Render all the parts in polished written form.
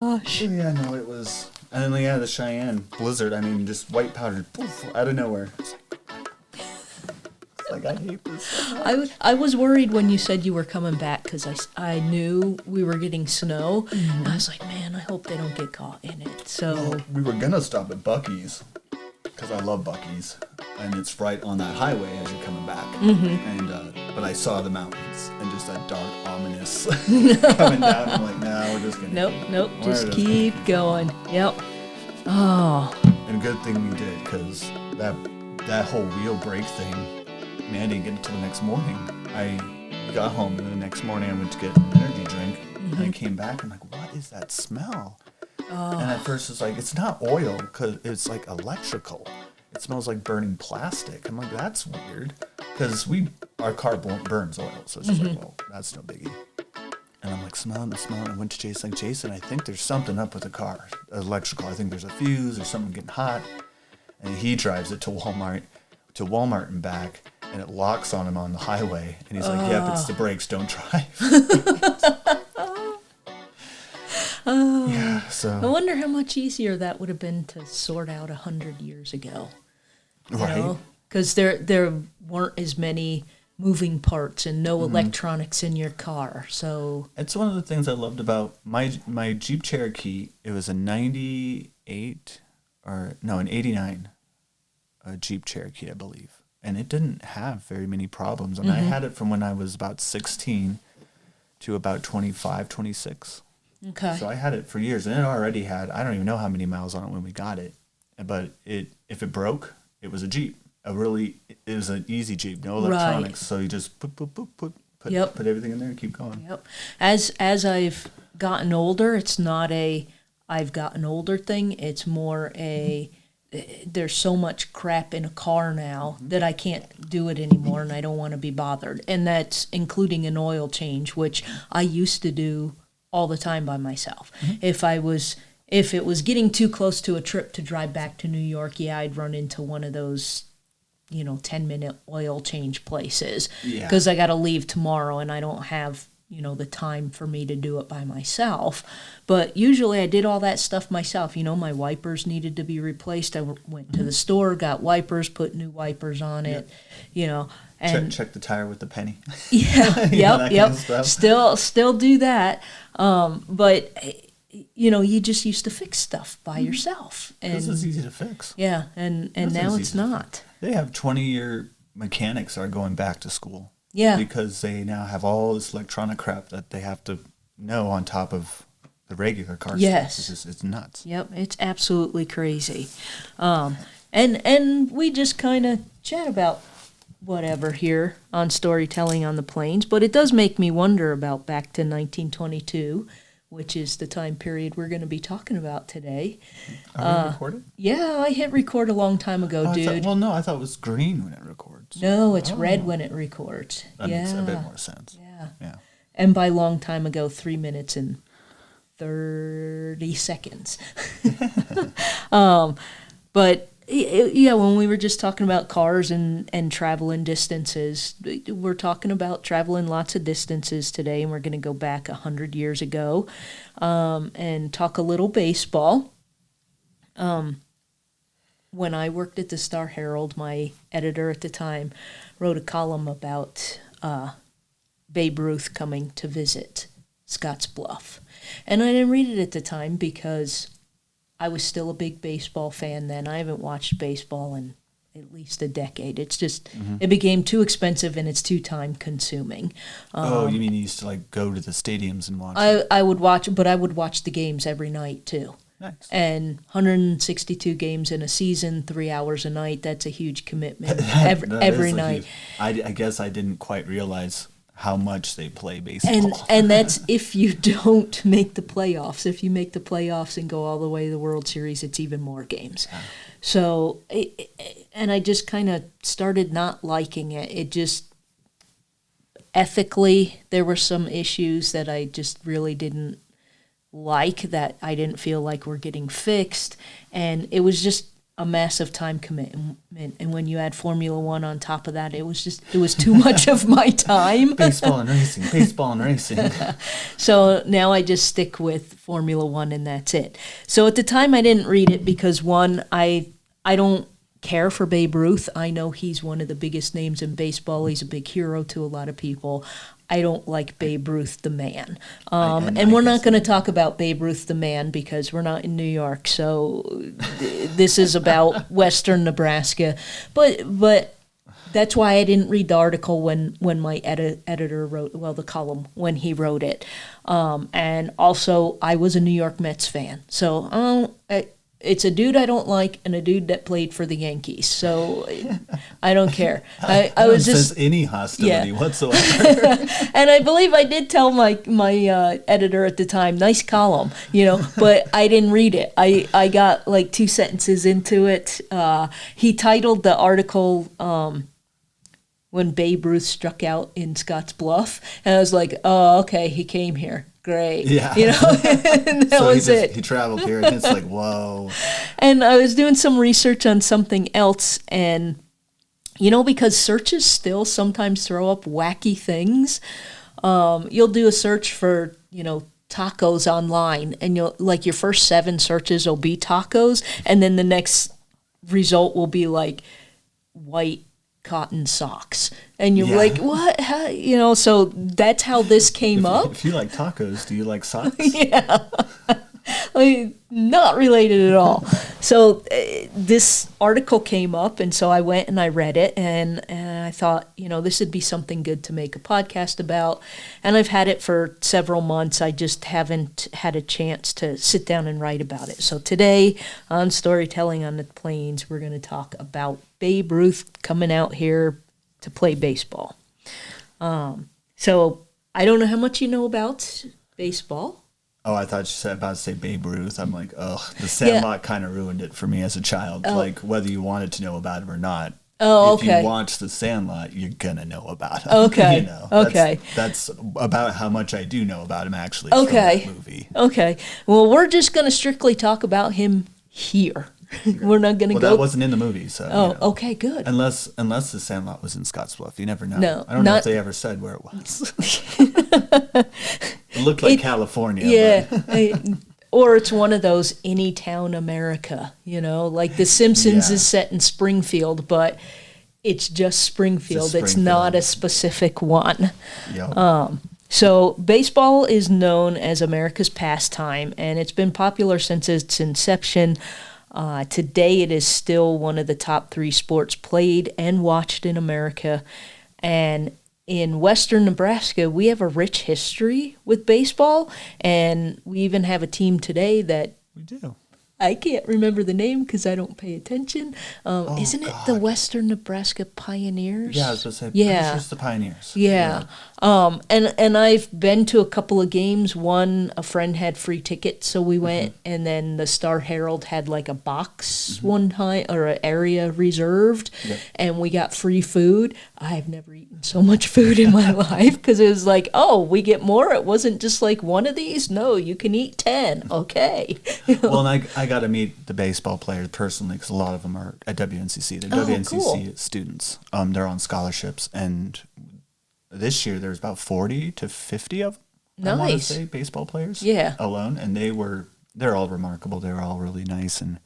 Gosh. Yeah, no, it was. And then, yeah, the Cheyenne blizzard. I mean, just white powder, poof, out of nowhere. It's like I hate this so much. I was worried when you said you were coming back because I knew we were getting snow. And I was like, man, I hope they don't get caught in it. So We were gonna stop at Buc-ee's because I love Buc-ee's, and it's right on that highway as you're coming back. And but I saw the mountains and just that dark, ominous coming down. I'm like, no, we're just gonna. nope, just keep going. Yep. Oh. And good thing we did, because that whole wheel brake thing, man, I didn't get it until the next morning. I got home, and the next morning I went to get an energy drink, and I came back, I'm like, what is that smell? And at first it's like, it's not oil, because it's like electrical. It smells like burning plastic. I'm like, that's weird, because our car burns oil, so it's just like, well, that's no biggie. And I'm like, smelling. I went to Jason, like, Jason, I think there's something up with the car, electrical. I think there's a fuse or something getting hot. And he drives it to Walmart and back, and it locks on him on the highway. And he's like, yep, it's the brakes, don't drive. Yeah, so. I wonder how much easier that would have been to sort out 100 years ago. Right. Because there weren't as many moving parts and no electronics in your car. So It's one of the things I loved about my Jeep Cherokee. It was a 98 an 89 Jeep Cherokee, I believe. And it didn't have very many problems. I mean, I had it from when I was about 16 to about 25, 26. okay. So I had it for years, and it already had, I don't even know how many miles on it when we got it. But if it broke, it was a Jeep. It was an easy Jeep, no electronics. Right. So you just put everything in there and keep going. Yep. As I've gotten older, it's not a I've gotten older thing. It's more a there's so much crap in a car now that I can't do it anymore, and I don't want to be bothered. And that's including an oil change, which I used to do all the time by myself. If it was getting too close to a trip to drive back to New York, I'd run into one of those 10-minute oil change places because I got to leave tomorrow and I don't have, the time for me to do it by myself. But usually I did all that stuff myself. My wipers needed to be replaced. I went to the store, got wipers, put new wipers on it, and check the tire with the penny. Yeah, yep. Still do that. But you just used to fix stuff by yourself. And this is easy to fix. Yeah, and now it's not. They have 20-year mechanics are going back to school. Yeah. Because they now have all this electronic crap that they have to know on top of the regular car yes. stuff. It's nuts. Yep, it's absolutely crazy. And we just kind of chat about whatever here on Storytelling on the Plains, but it does make me wonder about back to 1922, which is the time period we're going to be talking about today. Are we recording? Yeah, I hit record a long time ago, dude. I thought it was green when it records. No, it's red when it records. That makes a bit more sense. Yeah. And by long time ago, 3 minutes and 30 seconds. But when we were just talking about cars and traveling distances, we're talking about traveling lots of distances today, and we're going to go back 100 years ago and talk a little baseball. When I worked at the Star-Herald, my editor at the time wrote a column about Babe Ruth coming to visit Scottsbluff. And I didn't read it at the time because I was still a big baseball fan then. I haven't watched baseball in at least a decade. It's just, it became too expensive and it's too time consuming. You mean you used to go to the stadiums and watch I would watch, but I would watch the games every night too. Nice. And 162 games in a season, 3 hours a night, that's a huge commitment every night. I guess I didn't quite realize how much they play baseball. And that's if you don't make the playoffs. If you make the playoffs and go all the way to the World Series, it's even more games. Yeah. So, and I just kind of started not liking it. It just, ethically, there were some issues that I just really didn't like, that I didn't feel like were getting fixed. And it was just a massive time commitment, and when you add Formula One on top of that, it was too much of my time. Baseball and racing. So now I just stick with Formula One, and that's it. So at the time, I didn't read it because, one, I don't care for Babe Ruth. I know he's one of the biggest names in baseball. He's a big hero to a lot of people. I don't like Babe Ruth the man. And we're not going to talk about Babe Ruth the man because we're not in New York. So this is about Western Nebraska. But that's why I didn't read the article when my editor wrote, the column, when he wrote it. And also, I was a New York Mets fan. So it's a dude I don't like and a dude that played for the Yankees. So I don't care. I was just any hostility whatsoever. And I believe I did tell my editor at the time, nice column, but I didn't read it. I got like 2 sentences into it. He titled the article when Babe Ruth struck out in Scottsbluff, and I was like, oh, okay, he came here. Great. Yeah. And that was it. He traveled here, and it's like, whoa. And I was doing some research on something else, and, because searches still sometimes throw up wacky things, you'll do a search for, tacos online, and your first 7 searches will be tacos, and then the next result will be like white cotton socks, and you're like, what? How? So that's how this came up. If you like tacos, do you like socks? Yeah. Not related at all. So this article came up, and so I went and I read it, and I thought, this would be something good to make a podcast about. And I've had it for several months. I just haven't had a chance to sit down and write about it. So today on Storytelling on the Plains, we're going to talk about Babe Ruth coming out here to play baseball. So I don't know how much you know about baseball. Oh, I thought you said about to say Babe Ruth. I'm like, ugh, The Sandlot kind of ruined it for me as a child. Like, whether you wanted to know about it or not. Oh, okay. If you watch The Sandlot, you're gonna know about him. Okay. Okay. That's about how much I do know about him, actually. Okay. From that movie. Okay. Well, we're just gonna strictly talk about him here. We're not gonna go. That wasn't in the movie, so. Oh, okay, good. Unless The Sandlot was in Scottsbluff, you never know. No, I don't know if they ever said where it was. It looked like California. Yeah. Or it's one of those any town America, like The Simpsons is set in Springfield, but it's just Springfield. It's not a specific one. Yep. So baseball is known as America's pastime, and it's been popular since its inception. Today it is still one of the top 3 sports played and watched in America. And in Western Nebraska, we have a rich history with baseball, and we even have a team today that we do. I can't remember the name because I don't pay attention. Isn't it the Western Nebraska Pioneers? Yeah, I was going to say, yeah. It's the Pioneers. Yeah. And I've been to a couple of games. One, a friend had free tickets, so we went, and then the Star Herald had like a box one time, or an area reserved, and we got free food. I've never eaten so much food in my life because it was like, oh, we get more? It wasn't just like one of these? No, you can eat 10. Okay. Well, and I got to meet the baseball players personally because a lot of them are at WNCC. They're WNCC students. They're on scholarships, and this year there's about 40 to 50 of them. Nice. I want to say baseball players. Yeah. Alone, and they're all remarkable. They're all really nice, and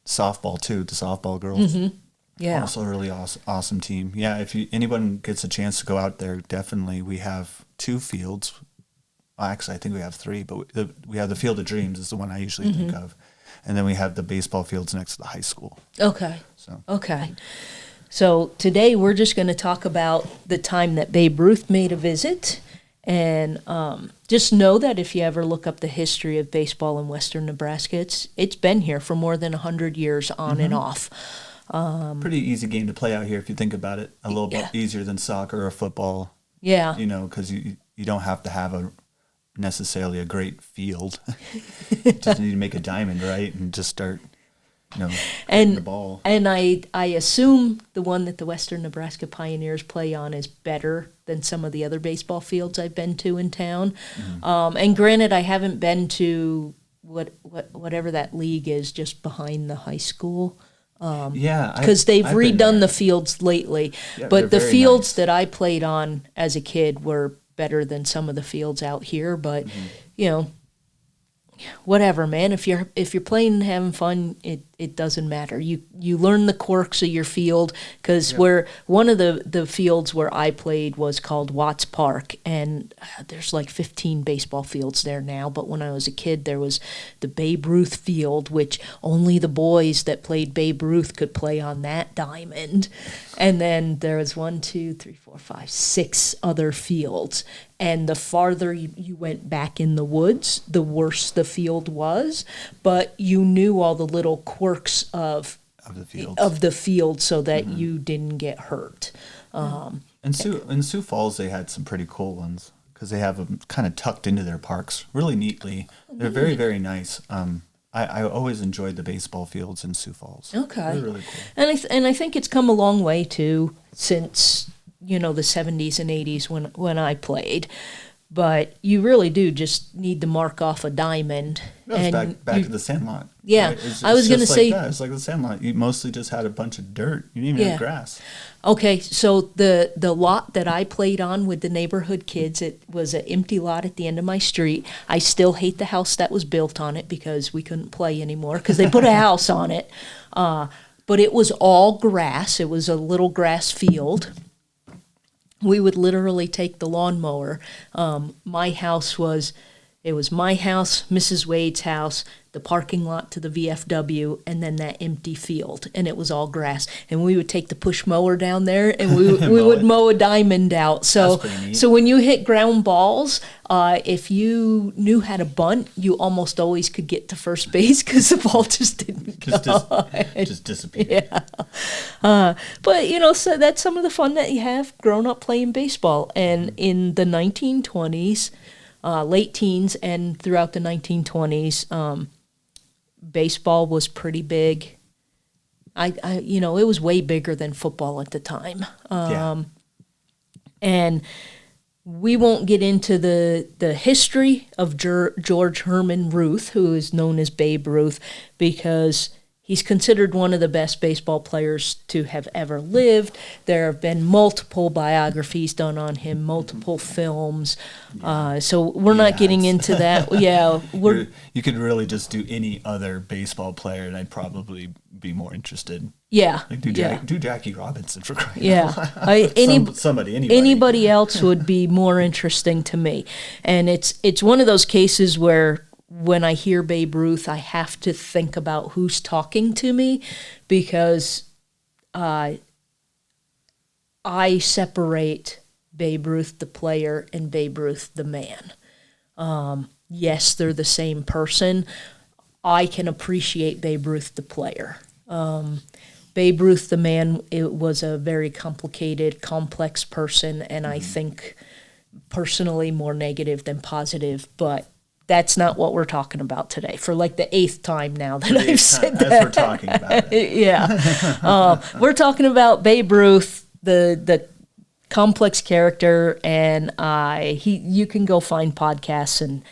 softball too. The softball girls. Mm-hmm. Yeah. Also a really awesome team. Yeah. If anyone gets a chance to go out there, definitely. We have 2 fields. Well, actually, I think we have 3, but we have the Field of Dreams is the one I usually think of. And then we have the baseball fields next to the high school. Okay. So today we're just going to talk about the time that Babe Ruth made a visit. And just know that if you ever look up the history of baseball in Western Nebraska, it's been here for more than 100 years on and off. Pretty easy game to play out here if you think about it. A little bit easier than soccer or football. Yeah. Because you don't have to have necessarily a great field. You just need to make a diamond, right? And just start, hitting the ball. And I assume the one that the Western Nebraska Pioneers play on is better than some of the other baseball fields I've been to in town. And granted, I haven't been to whatever that league is just behind the high school. Yeah, Because they've I've been redone there. the fields lately. Yeah, But they're the very fields nice. that I played on as a kid were better than some of the fields out here. But, you know, whatever, man. If you're playing and having fun, it doesn't matter. You learn the quirks of your field, because where one of the fields where I played was called Watts Park, and there's like 15 baseball fields there now. But when I was a kid, there was the Babe Ruth field, which only the boys that played Babe Ruth could play on that diamond. And then there was 1, 2, 3, 4, 5, 6 other fields. And the farther you went back in the woods, the worse the field was. But you knew all the little quirks of the field so that you didn't get hurt. In Sioux Falls, they had some pretty cool ones because they have them kind of tucked into their parks really neatly. They're very, very nice. I always enjoyed the baseball fields in Sioux Falls. Okay. They're really cool. And I think it's come a long way too since, you know, the 70s and 80s when I played. But you really do just need to mark off a diamond. That was back to the Sandlot. Yeah, right? It's I was going to say... It's like the Sandlot. You mostly just had a bunch of dirt. You didn't even have grass. Okay, so the lot that I played on with the neighborhood kids, it was an empty lot at the end of my street. I still hate the house that was built on it because we couldn't play anymore because they put a house on it. But it was all grass. It was a little grass field. We would literally take the lawnmower. My house was my house, Mrs. Wade's house, the parking lot to the VFW, and then that empty field, and it was all grass. And we would take the push mower down there, and we would mow a diamond out. So, That's pretty neat. so when you hit ground balls, if you knew how to bunt, you almost always could get to first base because the ball just didn't go. Just disappeared. Yeah. But, you know, so that's some of the fun that you have growing up playing baseball. And in the 1920s, late teens and throughout the 1920s, baseball was pretty big. You know, it was way bigger than football at the time. And we won't get into the history of George Herman Ruth, who is known as Babe Ruth, because he's considered one of the best baseball players to have ever lived. There have been multiple biographies done on him, multiple films. So we're not getting into that. Yeah, you could really just do any other baseball player, and I'd probably be more interested. Yeah, Like do Jackie Robinson for crying yeah. out loud. Anybody else would be more interesting to me. And it's one of those cases where when I hear Babe Ruth, I have to think about who's talking to me, because I separate Babe Ruth the player and Babe Ruth the man. Yes, they're the same person. I can appreciate Babe Ruth the player. Babe Ruth the man, it was a very complicated, complex person, and I think personally more negative than positive, but that's not what we're talking about today, for like the 8th time now that I've said that. As we're talking about it. Yeah. We're talking about Babe Ruth, the complex character, and you can go find podcasts and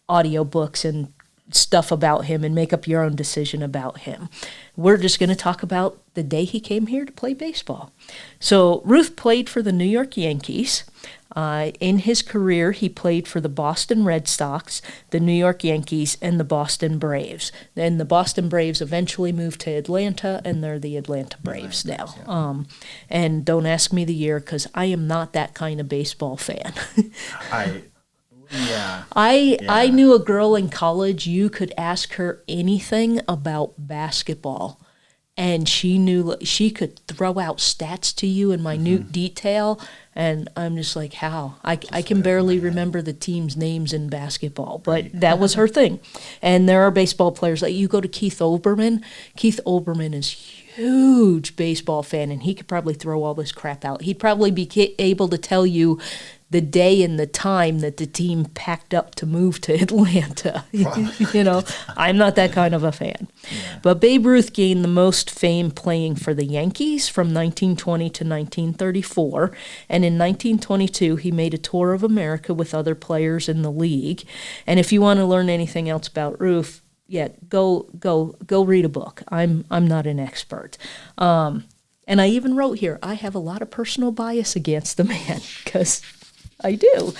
audiobooks and stuff about him and make up your own decision about him. We're just going to talk about the day he came here to play baseball. So Ruth played for the New York Yankees. In his career, he played for the Boston Red Sox, the New York Yankees, and the Boston Braves. Then the Boston Braves eventually moved to Atlanta, and they're the Atlanta Braves now. Yeah. And don't ask me the year, because I am not that kind of baseball fan. I knew a girl in college, you could ask her anything about basketball, and she could throw out stats to you in minute detail, and I'm just like, how? I can barely remember the team's names in basketball, but that was her thing. And there are baseball players, like you go to Keith Olbermann. Keith Olbermann is huge baseball fan, and he could probably throw all this crap out. He'd probably be able to tell you the day and the time that the team packed up to move to Atlanta. I'm not that kind of a fan. Yeah. But Babe Ruth gained the most fame playing for the Yankees from 1920 to 1934. And in 1922, he made a tour of America with other players in the league. And if you want to learn anything else about Ruth, go read a book. I'm not an expert. And I even wrote here, I have a lot of personal bias against the man, because I do.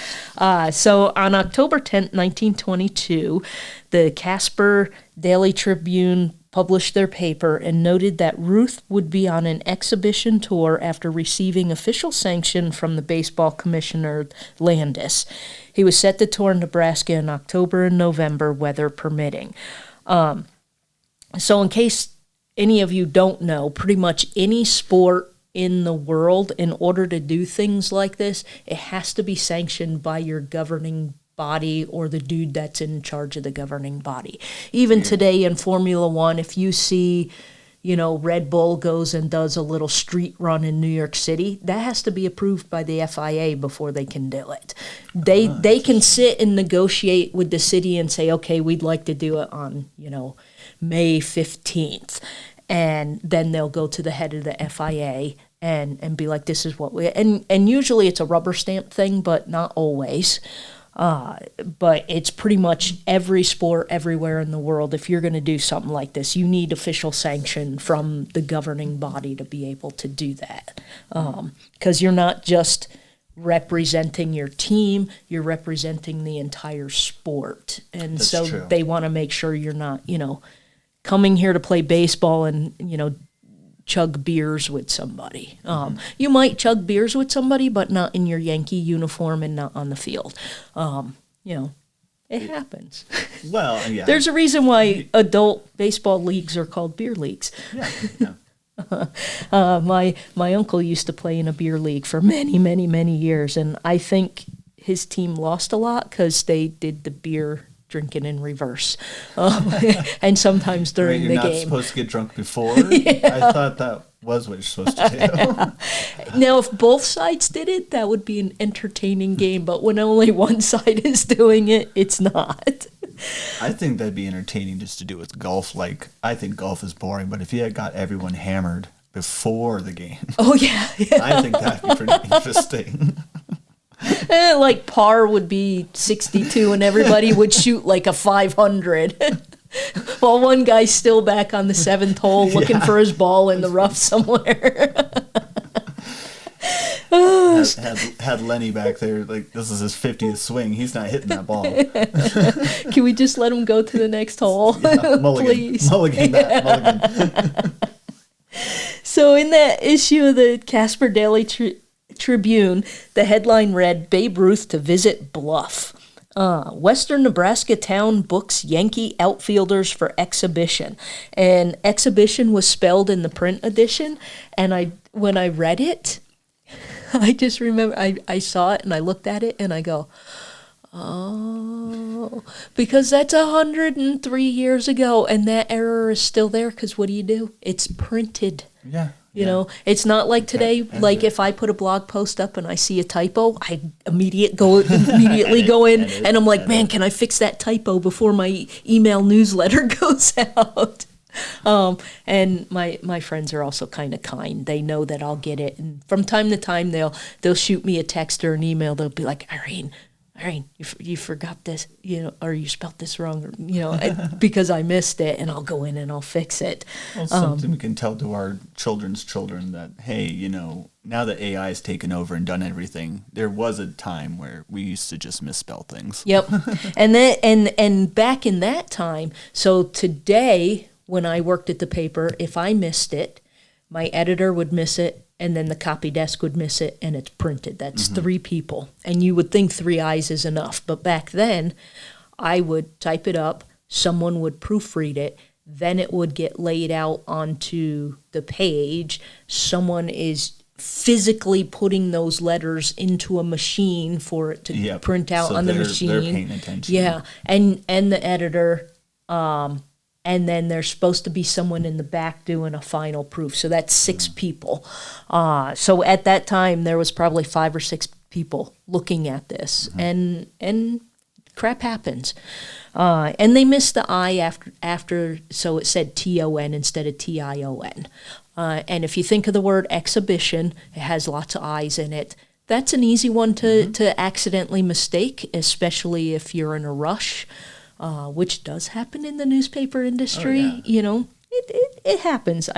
So on October 10th, 1922, the Casper Daily Tribune published their paper and noted that Ruth would be on an exhibition tour after receiving official sanction from the baseball commissioner Landis. He was set to tour Nebraska in October and November, weather permitting. So in case any of you don't know, pretty much any sport in the world, in order to do things like this, it has to be sanctioned by your governing body or the dude that's in charge of the governing body. Even today in Formula One, if you see, Red Bull goes and does a little street run in New York City, that has to be approved by the FIA before they can do it. They can sit and negotiate with the city and say, okay, we'd like to do it on, May 15th. And then they'll go to the head of the FIA and be like, this is what we... And usually it's a rubber stamp thing, but not always. But it's pretty much every sport everywhere in the world. If you're going to do something like this, you need official sanction from the governing body to be able to do that. Because you're not just representing your team, you're representing the entire sport. And That's so true. they want to make sure you're not, coming here to play baseball and, chug beers with somebody. You might chug beers with somebody, but not in your Yankee uniform and not on the field. It happens. Well, yeah. There's a reason why adult baseball leagues are called beer leagues. Yeah. My uncle used to play in a beer league for many, many, many years, and I think his team lost a lot because they did the beer drinking in reverse, and sometimes during You're the not game. supposed to get drunk before? I thought that was what you're supposed to do. Now, if both sides did it, that would be an entertaining game, but when only one side is doing it, it's not. I think that'd be entertaining just to do with golf. Like, I think golf is boring, but if you had got everyone hammered before the game, Oh, yeah. I think that'd be pretty interesting. Like par would be 62 and everybody would shoot like a 500. While one guy's still back on the seventh hole looking for his ball in the rough somewhere. had Lenny back there, like, this is his 50th swing. He's not hitting that ball. Can we just let him go to the next hole? Yeah, mulligan. Please. Mulligan that. Mulligan. So in that issue of the Casper Daily Tribune, the headline read, Babe Ruth to visit Bluff. Western Nebraska town books Yankee outfielders for exhibition. And exhibition was spelled in the print edition. And when I read it, I just remember I saw it and I looked at it and I go, oh, because that's 103 years ago and that error is still there because what do? It's printed. Yeah. You know, it's not like today, like if I put a blog post up and I see a typo, I immediately go in and I'm like, man, can I fix that typo before my email newsletter goes out? And my friends are also kind of kind. They know that I'll get it. And from time to time, they'll shoot me a text or an email. They'll be like, Irene, you forgot this, or you spelled this wrong, because I missed it, and I'll go in and I'll fix it. Well, something we can tell to our children's children that, hey, now that AI has taken over and done everything, there was a time where we used to just misspell things. Yep. and back in that time, so today when I worked at the paper, if I missed it, my editor would miss it, and then the copy desk would miss it, and it's printed. That's 3 people. And you would think 3 eyes is enough. But back then, I would type it up, someone would proofread it, then it would get laid out onto the page. Someone is physically putting those letters into a machine for it to print out on the machine. They're paying attention. Yeah, and the editor... and then there's supposed to be someone in the back doing a final proof. So that's 6 people. So at that time, there was probably 5 or 6 people looking at this, and crap happens. And they missed the I after, so it said TON instead of TION. And if you think of the word exhibition, it has lots of I's in it. That's an easy one to accidentally mistake, especially if you're in a rush, which does happen in the newspaper industry. Oh, yeah. You know, it happens.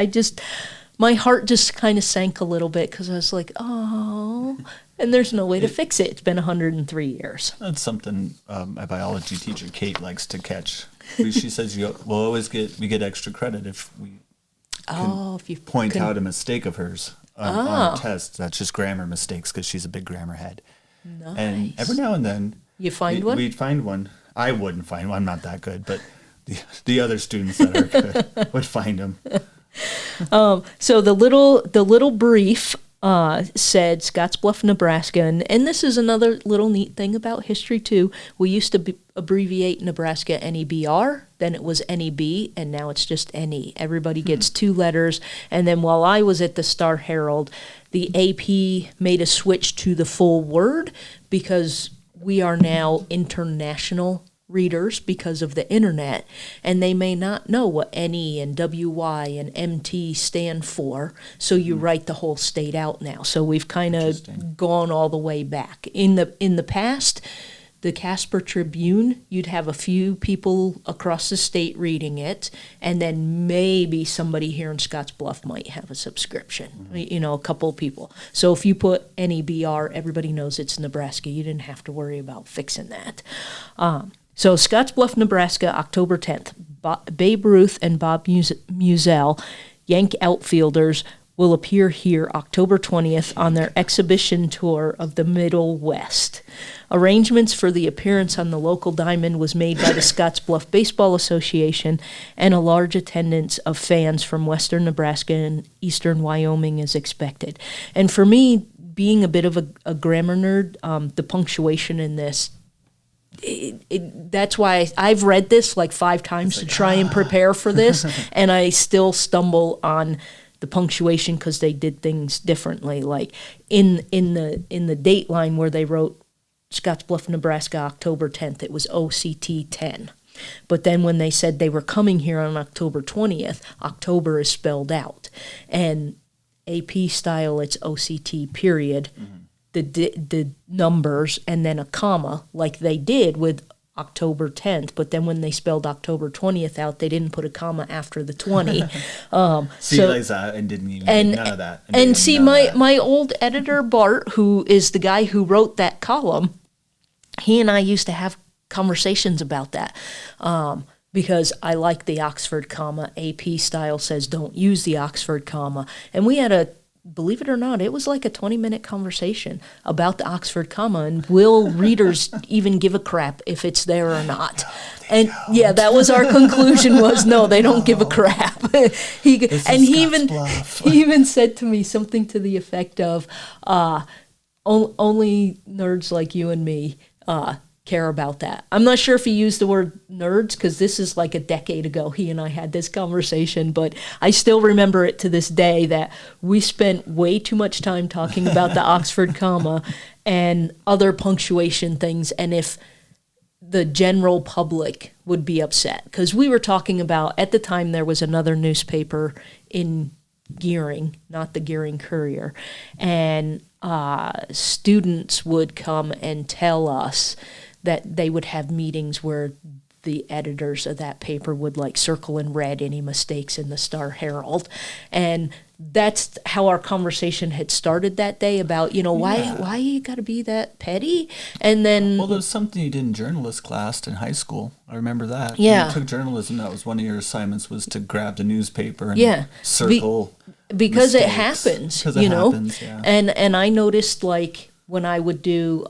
My heart just kind of sank a little bit because I was like, oh, and there's no way to fix it. It's been 103 years. That's something my biology teacher, Kate, likes to catch. She says we'll get extra credit if we if you point out a mistake of hers on a test. That's just grammar mistakes because she's a big grammar head. Nice. And every now and then you find one? We'd find one. I wouldn't find one. I'm not that good, but the other students that are good would find them. So the little brief said Scottsbluff, Nebraska, and this is another little neat thing about history too. We used to abbreviate Nebraska NEBR, then it was NEB, and now it's just NE. Everybody gets 2 letters, and then while I was at the Star Herald, the AP made a switch to the full word because we are now international readers because of the internet, and they may not know what NE and WY and MT stand for, so you write the whole state out now. So we've kind of gone all the way back. In the past, the Casper Tribune, you'd have a few people across the state reading it, and then maybe somebody here in Scottsbluff might have a subscription, you know, a couple of people. So if you put NEBR, everybody knows it's Nebraska. You didn't have to worry about fixing that. So Scottsbluff, Nebraska, October 10th. Babe Ruth and Bob Musell, Yank outfielders, will appear here October 20th on their exhibition tour of the Middle West. Arrangements for the appearance on the local diamond was made by the Scottsbluff Baseball Association, and a large attendance of fans from western Nebraska and eastern Wyoming is expected. And for me, being a bit of a grammar nerd, the punctuation in this, that's why I've read this like 5 times to try and prepare for this, and I still stumble on the punctuation because they did things differently. Like in the date line where they wrote Scottsbluff, Nebraska, October 10th, it was OCT 10. But then when they said they were coming here on October 20th, October is spelled out. And AP style, it's OCT period, the numbers, and then a comma, like they did with October 10th, but then when they spelled October 20th out, they didn't put a comma after the 20. And didn't even none of that. And see, my old editor, Bart, who is the guy who wrote that column, he and I used to have conversations about that because I like the Oxford comma. AP style says don't use the Oxford comma. And we had believe it or not, it was like a 20-minute conversation about the Oxford comma, and will readers even give a crap if it's there or not? And yeah, that was our conclusion, was no, they don't give a crap. He even said to me something to the effect of, only nerds like you and me care about that. I'm not sure if he used the word nerds because this is like a decade ago he and I had this conversation, but I still remember it to this day that we spent way too much time talking about the Oxford comma and other punctuation things, and if the general public would be upset, because we were talking about, at the time there was another newspaper in Gearing, not the Gearing Courier, and students would come and tell us that they would have meetings where the editors of that paper would like circle in red any mistakes in the Star Herald. And that's how our conversation had started that day about, why you got to be that petty? And then... Well, there was something you did in journalist class in high school. I remember that. Yeah. When you took journalism, that was one of your assignments, was to grab the newspaper and circle because mistakes. it happens, Because it happens, yeah. And I noticed, like, when I would do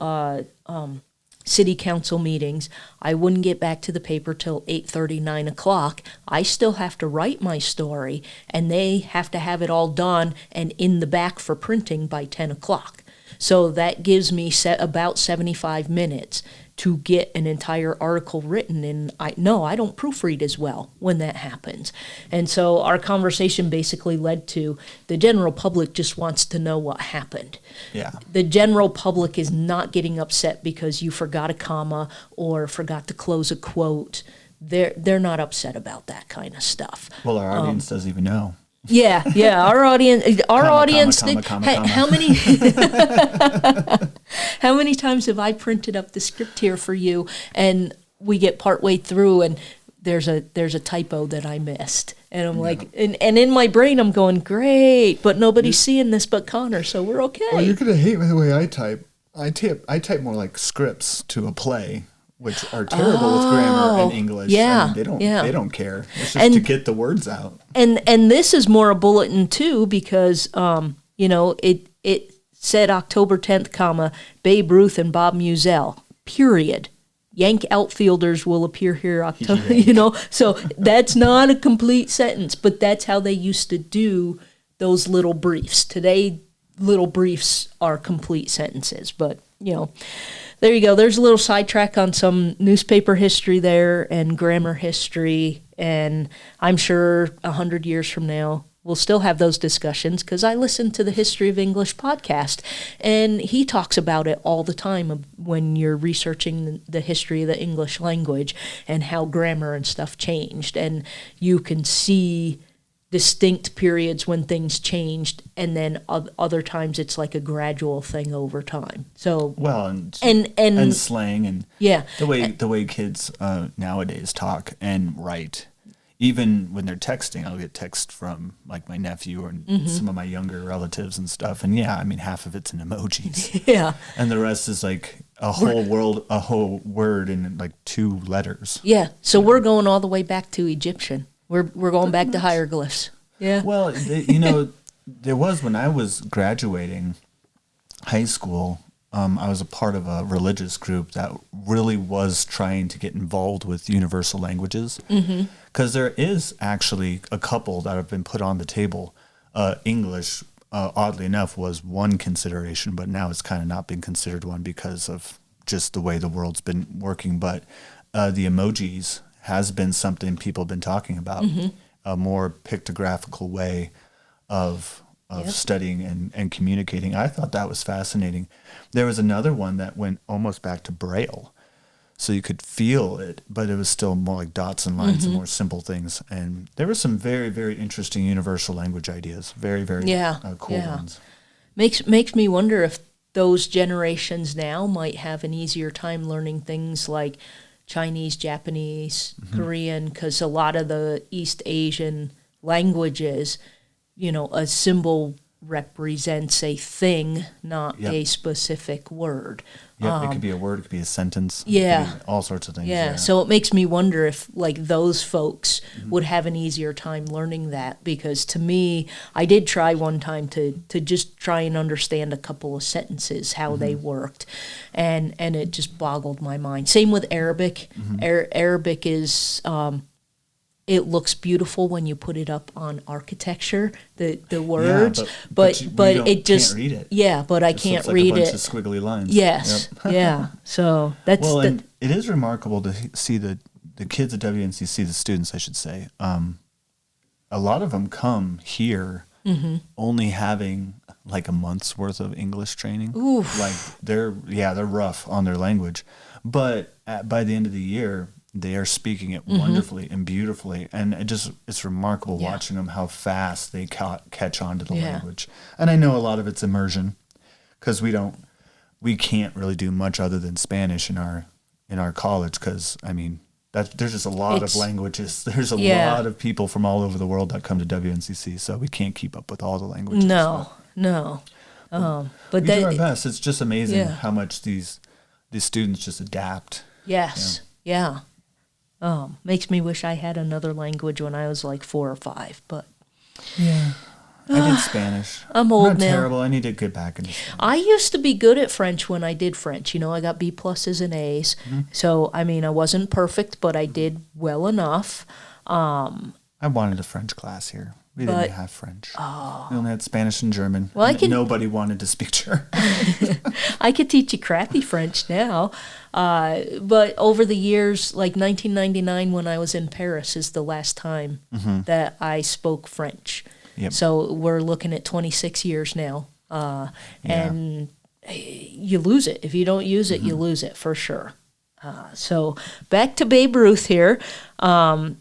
city council meetings, I wouldn't get back to the paper till 8:30, 9 o'clock. I still have to write my story, and they have to have it all done and in the back for printing by 10 o'clock. So that gives me about 75 minutes. to get an entire article written. And I don't proofread as well when that happens. And so our conversation basically led to the general public just wants to know what happened. Yeah. The general public is not getting upset because you forgot a comma or forgot to close a quote. They're not upset about that kind of stuff. Well, our audience doesn't even know. Yeah. Our audience. How many? How many times have I printed up the script here for you, and we get partway through, and there's a typo that I missed, and I'm like, and in my brain I'm going, great, but nobody's seeing this but Connor, so we're okay. Well, you're gonna hate the way I type. I type more like scripts to a play, which are terrible with grammar and English. Yeah, I mean, they don't care. It's just And- to get the words out. And this is more a bulletin too, because it said October 10th, comma, Babe Ruth and Bob Musell, period. Yank outfielders will appear here October, so that's not a complete sentence, but that's how they used to do those little briefs. Today, little briefs are complete sentences, but, there you go. There's a little sidetrack on some newspaper history there and grammar history, and I'm sure 100 years from now, we'll still have those discussions because I listen to the History of English podcast, and he talks about it all the time when you're researching the history of the English language and how grammar and stuff changed. And you can see distinct periods when things changed, and then other times it's like a gradual thing over time. So and slang and the way kids nowadays talk and write. Even when they're texting, I'll get text from like my nephew or some of my younger relatives and stuff. And half of it's in emojis. Yeah. And the rest is like a whole word in like 2 letters. Yeah. So we're going all the way back to Egyptian. We're going back to hieroglyphs. Yeah. Well, there was, when I was graduating high school, I was a part of a religious group that really was trying to get involved with universal languages. Because there is actually a couple that have been put on the table. English, oddly enough, was one consideration, but now it's kind of not been considered one because of just the way the world's been working. But the emojis has been something people have been talking about, a more pictographical way of studying and communicating. I thought that was fascinating. There was another one that went almost back to Braille. So you could feel it, but it was still more like dots and lines and more simple things. And there were some very, very interesting universal language ideas. Very, very cool ones. Makes me wonder if those generations now might have an easier time learning things like Chinese, Japanese, Korean, because a lot of the East Asian languages, a symbol represents a thing, not a specific word. Yeah, it could be a word, it could be a sentence. Yeah. It could be all sorts of things. Yeah, so it makes me wonder if, like, those folks would have an easier time learning that, because to me, I did try one time to just try and understand a couple of sentences, how they worked, and it just boggled my mind. Same with Arabic. Arabic is... it looks beautiful when you put it up on architecture, the words, but it just can't read it. Yeah, but I can't looks like read a bunch it. of squiggly lines. Yes, yeah. So that's and it is remarkable to see the kids at WNCC, the students, I should say. A lot of them come here only having like a month's worth of English training. Oof. Like they're rough on their language, but by the end of the year, they are speaking it wonderfully and beautifully, and it's remarkable watching them how fast they catch on to the language. And I know a lot of it's immersion, because we can't really do much other than Spanish in our college, because there's just a lot of languages. There's a lot of people from all over the world that come to WNCC, so we can't keep up with all the languages. No. But we do our best. It's just amazing how much these students just adapt. Yes. Yeah. Makes me wish I had another language when I was like 4 or 5, but yeah, I did Spanish. I'm old not now. Terrible. I need to get back into Spanish. I used to be good at French when I did French. I got B pluses and A's. So I wasn't perfect, but I did well enough. I wanted a French class here. We but didn't have French. We only had Spanish and German. Well, Nobody wanted to speak German. I could teach you crappy French now. But over the years, like 1999 when I was in Paris is the last time that I spoke French. Yep. So we're looking at 26 years now. And you lose it. If you don't use it, you lose it for sure. So back to Babe Ruth here.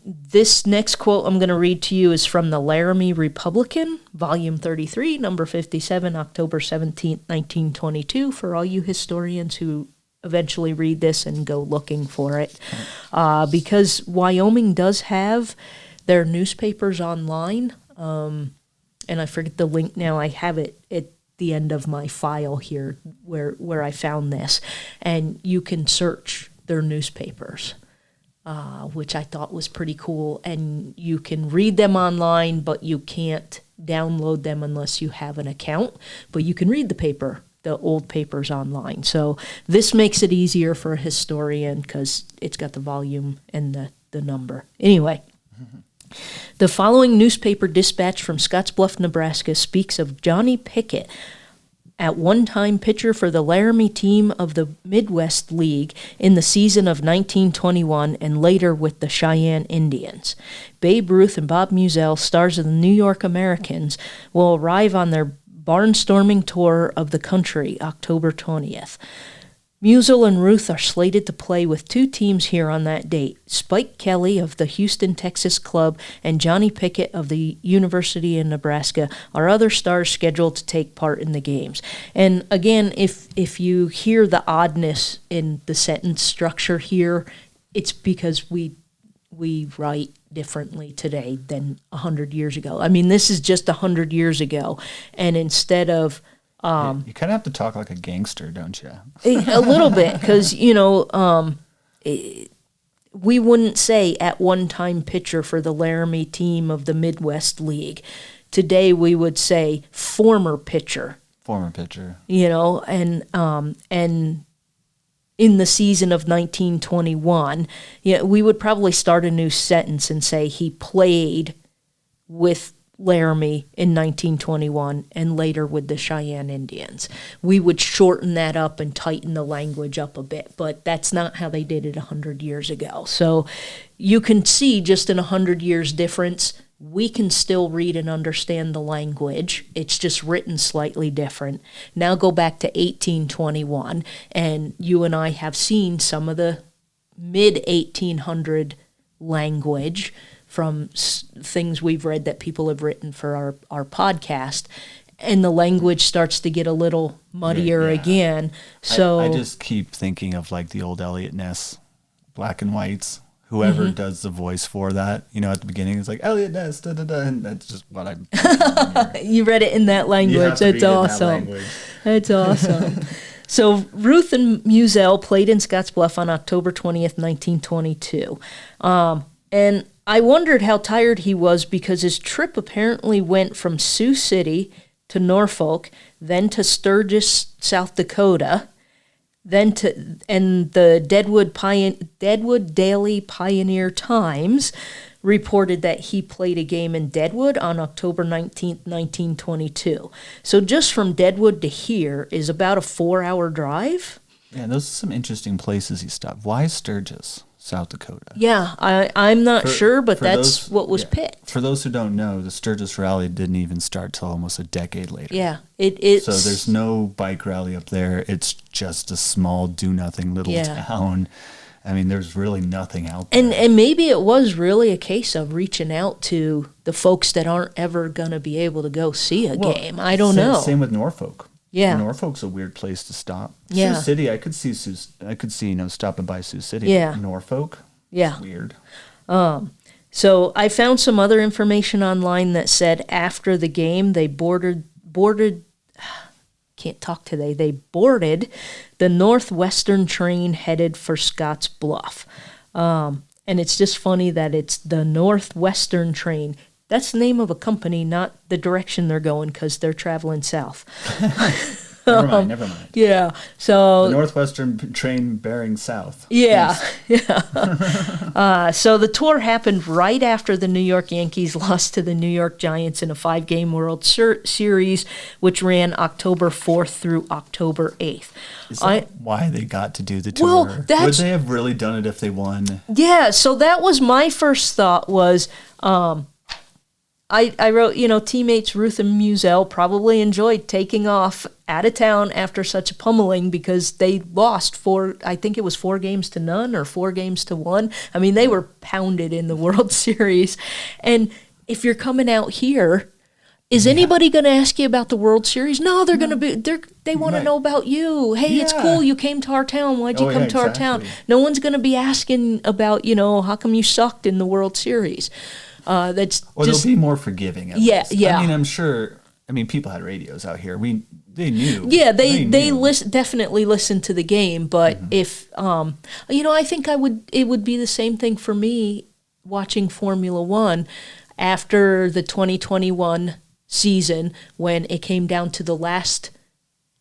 This next quote I'm going to read to you is from the Laramie Republican, Volume 33, number 57, October 17th, 1922, for all you historians who eventually read this and go looking for it. Because Wyoming does have their newspapers online, and I forget the link now. I have it at the end of my file here where I found this, and you can search their newspapers, which I thought was pretty cool. And you can read them online, but you can't download them unless you have an account. But you can read the old papers online. So this makes it easier for a historian because it's got the volume and the number. Anyway. The following newspaper dispatch from Scottsbluff, Nebraska speaks of Johnny Pickett, at one time pitcher for the Laramie team of the Midwest League in the season of 1921 and later with the Cheyenne Indians. Babe Ruth and Bob Musell, stars of the New York Americans, will arrive on their barnstorming tour of the country October 20th. Musell and Ruth are slated to play with two teams here on that date, Spike Kelly of the Houston, Texas club and Johnny Pickett of the University of Nebraska are other stars scheduled to take part in the games. And again, if you hear the oddness in the sentence structure here, it's because we write differently today than 100 years ago. I mean, this is just 100 years ago, and instead of you kind of have to talk like a gangster, don't you? A little bit, because, we wouldn't say at one time pitcher for the Laramie team of the Midwest League. Today we would say former pitcher. Former pitcher. And in the season of 1921, we would probably start a new sentence and say he played with Laramie in 1921 and later with the Cheyenne Indians. We would shorten that up and tighten the language up a bit, but that's not how they did it 100 years ago. So you can see just in 100 years difference, we can still read and understand the language. It's just written slightly different. Now go back to 1821, and you and I have seen some of the mid-1800 language from things we've read that people have written for our podcast, and the language starts to get a little muddier again. So I just keep thinking of like the old Elliot Ness, Black and Whites, whoever does the voice for that, at the beginning, it's like Elliot Ness, da da da, and that's just what I'm. You read it in that language. That's awesome. That's awesome. So Ruth and Musell played in Scottsbluff on October 20th, 1922. And I wondered how tired he was because his trip apparently went from Sioux City to Norfolk, then to Sturgis, South Dakota, and the Deadwood Daily Pioneer Times reported that he played a game in Deadwood on October 19th, 1922. So just from Deadwood to here is about a 4-hour drive. Yeah, those are some interesting places he stopped. Why Sturgis, South Dakota? Yeah, I'm not sure, but that's what was picked. For those who don't know, the Sturgis Rally didn't even start till almost a decade later. Yeah, it's... So there's no bike rally up there. It's just a small, do-nothing little town. I mean, there's really nothing out there. And maybe it was really a case of reaching out to the folks that aren't ever going to be able to go see a game. I don't know. Same with Norfolk. Yeah, Norfolk's a weird place to stop. Yeah. Sioux City, I could see stopping by Sioux City. Yeah. Norfolk, yeah, it's weird. So I found some other information online that said after the game they boarded. Can't talk today. They boarded the Northwestern train headed for Scottsbluff, and it's just funny that it's the Northwestern train. That's the name of a company, not the direction they're going, because they're traveling south. Never mind. Yeah. The So Northwestern train bearing south. yeah, East. yeah. So the tour happened right after the New York Yankees lost to the New York Giants in a 5-game World Series, which ran October 4th through October 8th. Is that why they got to do the tour? Well, Would they have really done it if they won? Yeah, so that was my first thought was, I wrote, teammates Ruth and Musel probably enjoyed taking off out of town after such a pummeling because they lost I think it was 4-0 or 4-1. I mean, they were pounded in the World Series. And if you're coming out here, is anybody going to ask you about the World Series? No, they're going to be. They want to know about you. Hey, it's cool. You came to our town. Why'd you come to our town? No one's going to be asking about how come you sucked in the World Series. That's or just, they'll be more forgiving. Yeah. I mean, I'm sure. I mean, people had radios out here. They knew. Yeah, they definitely listened to the game. But if I think it would be the same thing for me watching Formula One after the 2021 season when it came down to the last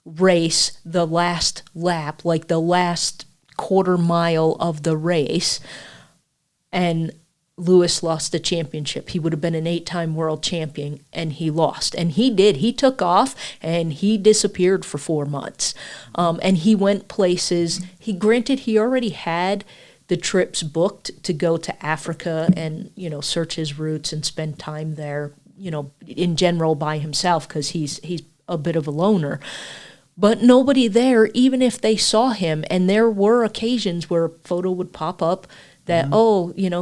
race, the last lap, like the last quarter mile of the race, and Lewis lost the championship. He would have been an 8-time world champion, and he lost. And he did. He took off, and he disappeared for 4 months. And he went places. He already had the trips booked to go to Africa and, search his roots and spend time there, in general by himself because he's a bit of a loner. But nobody there, even if they saw him, and there were occasions where a photo would pop up that,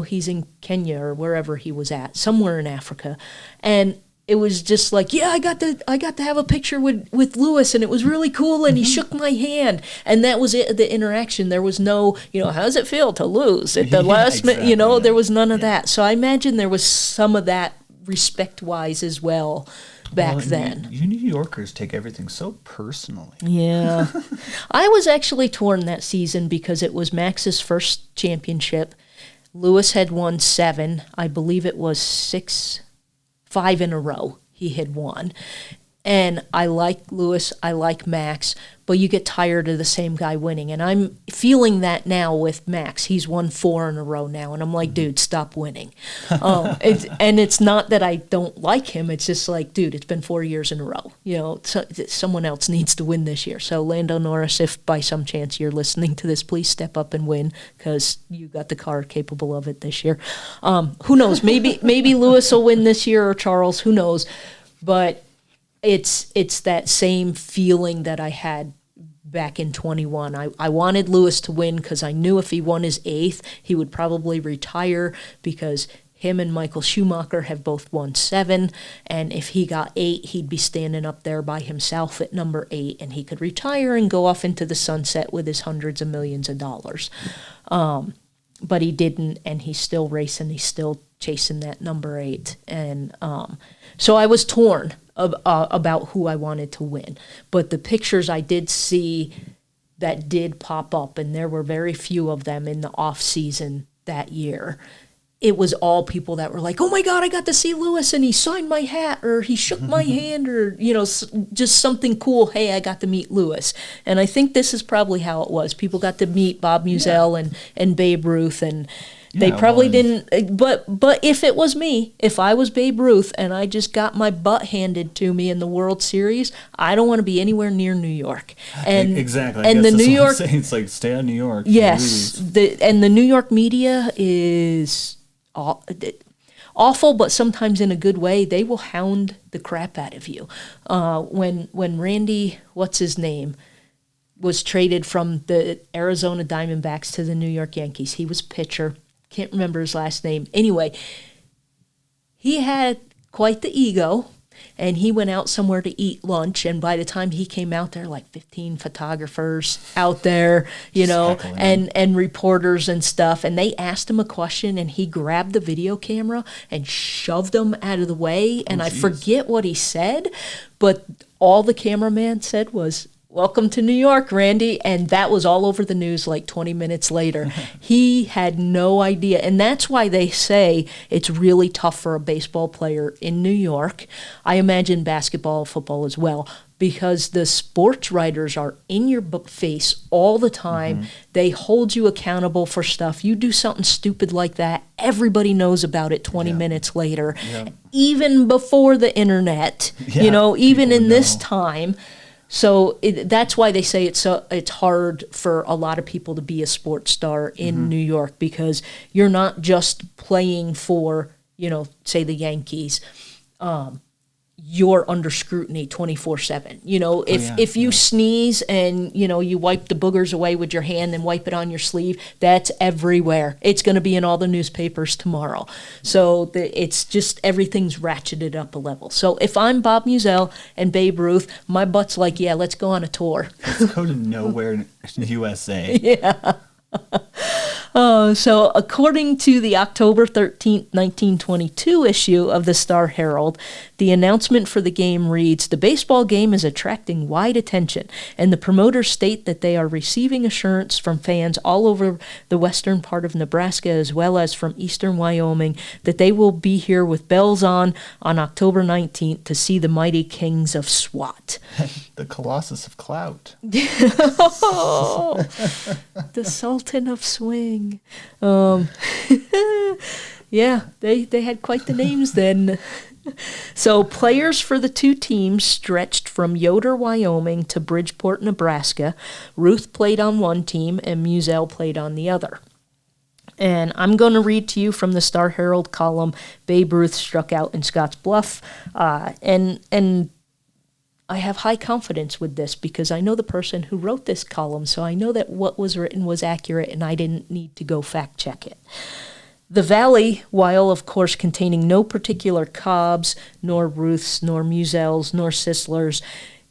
he's in Kenya or wherever he was at, somewhere in Africa. And it was just like, I got to have a picture with Lewis, and it was really cool, and he shook my hand. And that was it, the interaction. There was no, how does it feel to lose at the last minute? There was none of that. So I imagine there was some of that respect-wise as well back then. You New Yorkers take everything so personally. Yeah. I was actually torn that season because it was Max's first championship. Lewis had won 7. I believe it was 5 in a row he had won. And I like Lewis, I like Max, but you get tired of the same guy winning. And I'm feeling that now with Max. He's won 4 in a row now. And I'm like, dude, stop winning. And it's not that I don't like him. It's just like, dude, it's been 4 years in a row. Someone else needs to win this year. So Lando Norris, if by some chance you're listening to this, please step up and win because you got the car capable of it this year. Who knows? Maybe Lewis will win this year or Charles. Who knows? But it's that same feeling that I had back in 21. I wanted Lewis to win because I knew if he won his 8th, he would probably retire because him and Michael Schumacher have both won 7, and if he got 8, he'd be standing up there by himself at number 8, and he could retire and go off into the sunset with his hundreds of millions of dollars. But he didn't, and he's still racing. He's still chasing that number 8. And so I was torn about who I wanted to win. But the pictures I did see that did pop up, and there were very few of them in the off season that year. It was all people that were like, oh my God, I got to see Lewis and he signed my hat or he shook my hand or, just something cool. Hey, I got to meet Lewis. And I think this is probably how it was. People got to meet Bob Musel and Babe Ruth, and they probably didn't. But if it was me, if I was Babe Ruth and I just got my butt handed to me in the World Series, I don't want to be anywhere near New York. And exactly. And the New York, it's like stay on New York. Yes, the New York media is awful, but sometimes in a good way. They will hound the crap out of you. When Randy, what's his name, was traded from the Arizona Diamondbacks to the New York Yankees, he was pitcher. Can't remember his last name. Anyway, he had quite the ego, and he went out somewhere to eat lunch, and by the time he came out there, like 15 photographers out there, and reporters and stuff, and they asked him a question, and he grabbed the video camera and shoved them out of the way, and I forget what he said, but all the cameraman said was, welcome to New York, Randy. And that was all over the news like 20 minutes later. He had no idea. And that's why they say it's really tough for a baseball player in New York. I imagine basketball, football as well, because the sports writers are in your face all the time. They hold you accountable for stuff. You do something stupid like that, everybody knows about it 20 minutes later, even before the internet, even in this time. So that's why they say it's hard for a lot of people to be a sports star in New York, because you're not just playing for, say the Yankees. You're under scrutiny 24/7. If you sneeze and, you wipe the boogers away with your hand and wipe it on your sleeve, that's everywhere. It's going to be in all the newspapers tomorrow. So it's just everything's ratcheted up a level. So if I'm Bob Musell and Babe Ruth, my butt's like, yeah, let's go on a tour. Let's go to nowhere in the USA. Yeah. So according to the October 13th, 1922 issue of the Star-Herald, the announcement for the game reads, "The baseball game is attracting wide attention, and the promoters state that they are receiving assurance from fans all over the western part of Nebraska as well as from eastern Wyoming that they will be here with bells on October 19th to see the mighty Kings of SWAT." The Colossus of Clout. Oh, the Sultan of Swing. Yeah, they had quite the names then. So players for the two teams stretched from Yoder, Wyoming to Bridgeport, Nebraska. Ruth played on one team and Musell played on the other. And I'm going to read to you from the Star-Herald column, Babe Ruth struck out in Scottsbluff. And I have high confidence with this because I know the person who wrote this column, so I know that what was written was accurate and I didn't need to go fact check it. The Valley, while of course containing no particular Cobbs, nor Ruths, nor Musells, nor Sislers,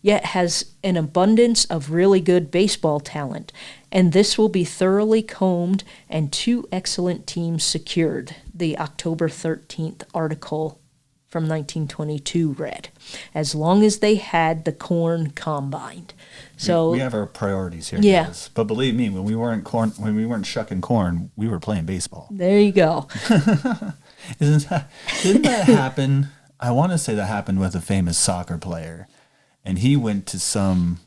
yet has an abundance of really good baseball talent, and this will be thoroughly combed and two excellent teams secured, the October 13th article from 1922 read, as long as they had the corn combined. So we have our priorities here, yeah. guys. But believe me, when we weren't shucking corn, we were playing baseball. There you go. Didn't that happen? I want to say that happened with a famous soccer player, and he went to some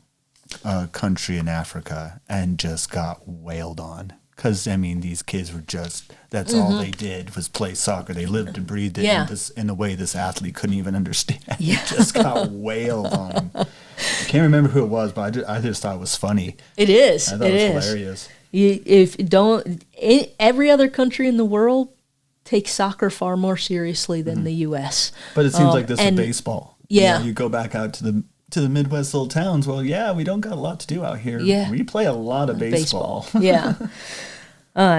country in Africa and just got wailed on. Because, these kids were that's all they did was play soccer. They lived and breathed it in a way this athlete couldn't even understand. Yeah. He just got wailed on. I can't remember who it was, but I just thought it was funny. It is. I thought it was hilarious. Every other country in the world takes soccer far more seriously than the U.S. But it seems like this with baseball. Yeah. You go back out to the Midwest little towns. Well, yeah, we don't got a lot to do out here. Yeah. We play a lot of baseball. Yeah.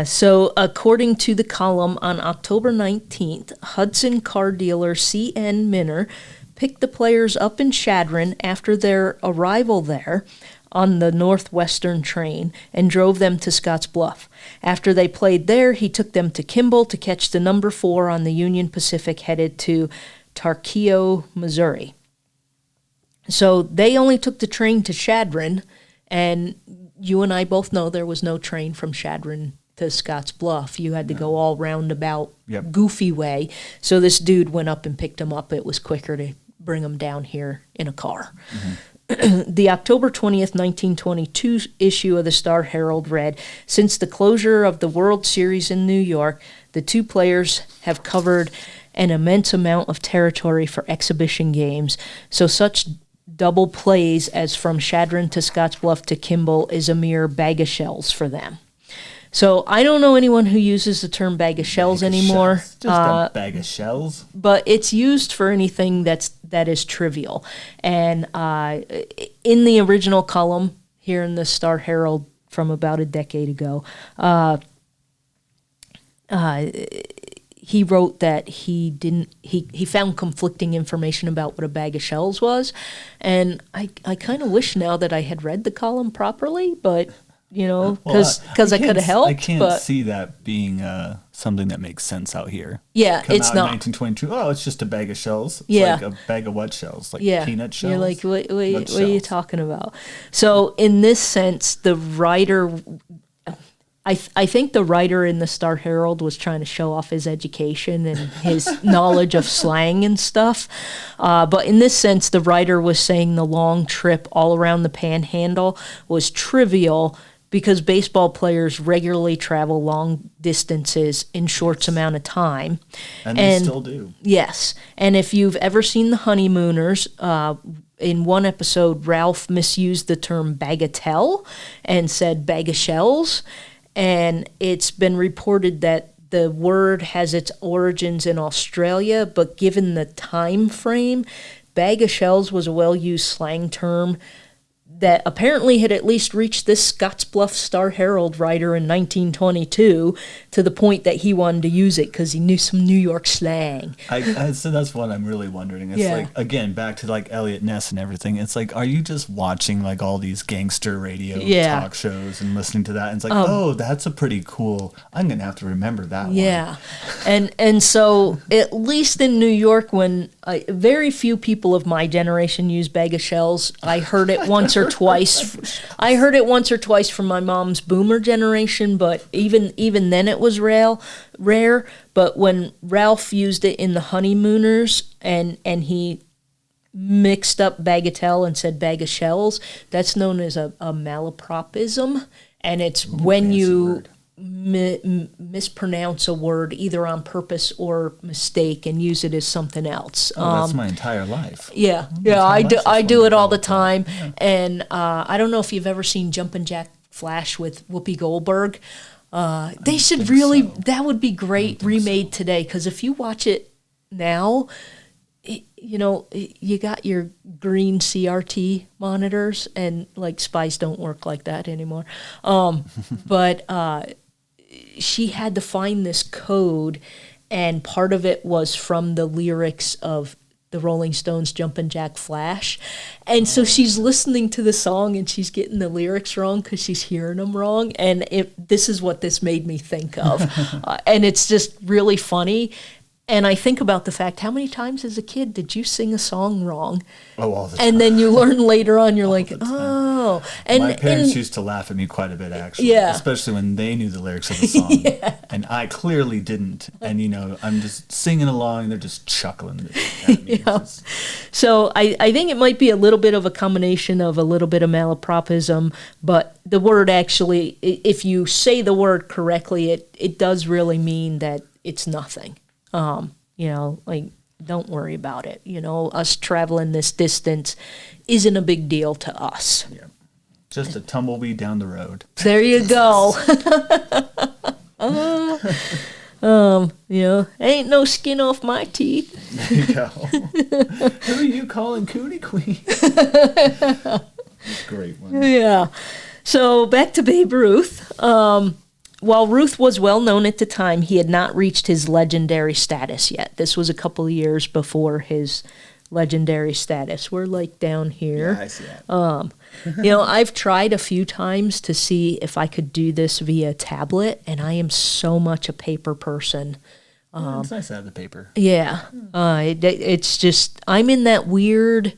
So according to the column on October 19th, Hudson car dealer C.N. Minner picked the players up in Chadron after their arrival there on the Northwestern train and drove them to Scottsbluff. After they played there, he took them to Kimball to catch the number 4 on the Union Pacific headed to Tarkio, Missouri. So they only took the train to Chadron, and you and I both know there was no train from Chadron to Scottsbluff. You had to go all roundabout, goofy way. So this dude went up and picked them up. It was quicker to bring them down here in a car. The October 20th, 1922 issue of the Star-Herald read, "Since the closure of the World Series in New York, the two players have covered an immense amount of territory for exhibition games, so such double plays as from Chadron to Scottsbluff to Kimball is a mere bag of shells for them." So I don't know anyone who uses the term bag of shells anymore. Just a bag of shells. But it's used for anything that is trivial. And in the original column here in the Star-Herald from about a decade ago, he wrote that he found conflicting information about what a bag of shells was. And I kind of wish now that I had read the column properly, but because I could have helped. I can't but see that being something that makes sense out here. yeah, Come it's out not. in 1922. Oh, it's just a bag of shells. It's Yeah. like a bag of what shells? Like Yeah, peanut shells? you're like, what are you shells? talking about? So in this sense, the writer, I think the writer in the Star Herald was trying to show off his education and his knowledge of slang and stuff. But in this sense, the writer was saying the long trip all around the Panhandle was trivial because baseball players regularly travel long distances in short amount of time. And they still do. Yes. And if you've ever seen The Honeymooners, in one episode, Ralph misused the term bagatelle and said bag of shells. And it's been reported that the word has its origins in Australia, but given the time frame, bag of shells was a well-used slang term that apparently had at least reached this Scottsbluff Star Herald writer in 1922 to the point that he wanted to use it because he knew some New York slang. So that's what I'm really wondering. It's like, again, back to like Elliot Ness and everything. It's like, are you just watching like all these gangster radio talk shows and listening to that? And it's like, oh, that's a pretty cool, I'm going to have to remember that one. Yeah. and so at least in New York, when very few people of my generation use bag of shells, I heard it once or twice. I heard it once or twice from my mom's boomer generation, but even then it was rare. But when Ralph used it in The Honeymooners and he mixed up bagatelle and said bag of shells, that's known as a malapropism, and it's when you mispronounce a word either on purpose or mistake and use it as something else. That's my entire life. Yeah, I do it all the time. Yeah. And I don't know if you've ever seen Jumpin' Jack Flash with Whoopi Goldberg. They should really, that would be great remade today, because if you watch it now, you got your green CRT monitors, and like spies don't work like that anymore. But she had to find this code, and part of it was from the lyrics of the Rolling Stones' Jumpin' Jack Flash. And so she's listening to the song and she's getting the lyrics wrong because she's hearing them wrong. And this is what this made me think of. And it's just really funny. And I think about the fact, how many times as a kid did you sing a song wrong? Oh, all the time. And then you learn later on, you're like, oh. And my parents used to laugh at me quite a bit, actually. Yeah. Especially when they knew the lyrics of the song. Yeah. And I clearly didn't. And, I'm just singing along, and they're just chuckling at me. Yeah. So I think it might be a little bit of a combination of a little bit of malapropism, but the word actually, if you say the word correctly, it does really mean that it's nothing. Don't worry about it. Us traveling this distance isn't a big deal to us. Yeah. Just a tumbleweed down the road. There you go. Ain't no skin off my teeth. There you go. Who are you calling Cootie Queen? Great one. Yeah. So back to Babe Ruth. While Ruth was well known at the time, he had not reached his legendary status yet. This was a couple of years before his legendary status. We're like down here. Yeah, I see that. I've tried a few times to see if I could do this via tablet, and I am so much a paper person. It's nice to have the paper. Yeah. It's just, I'm in that weird,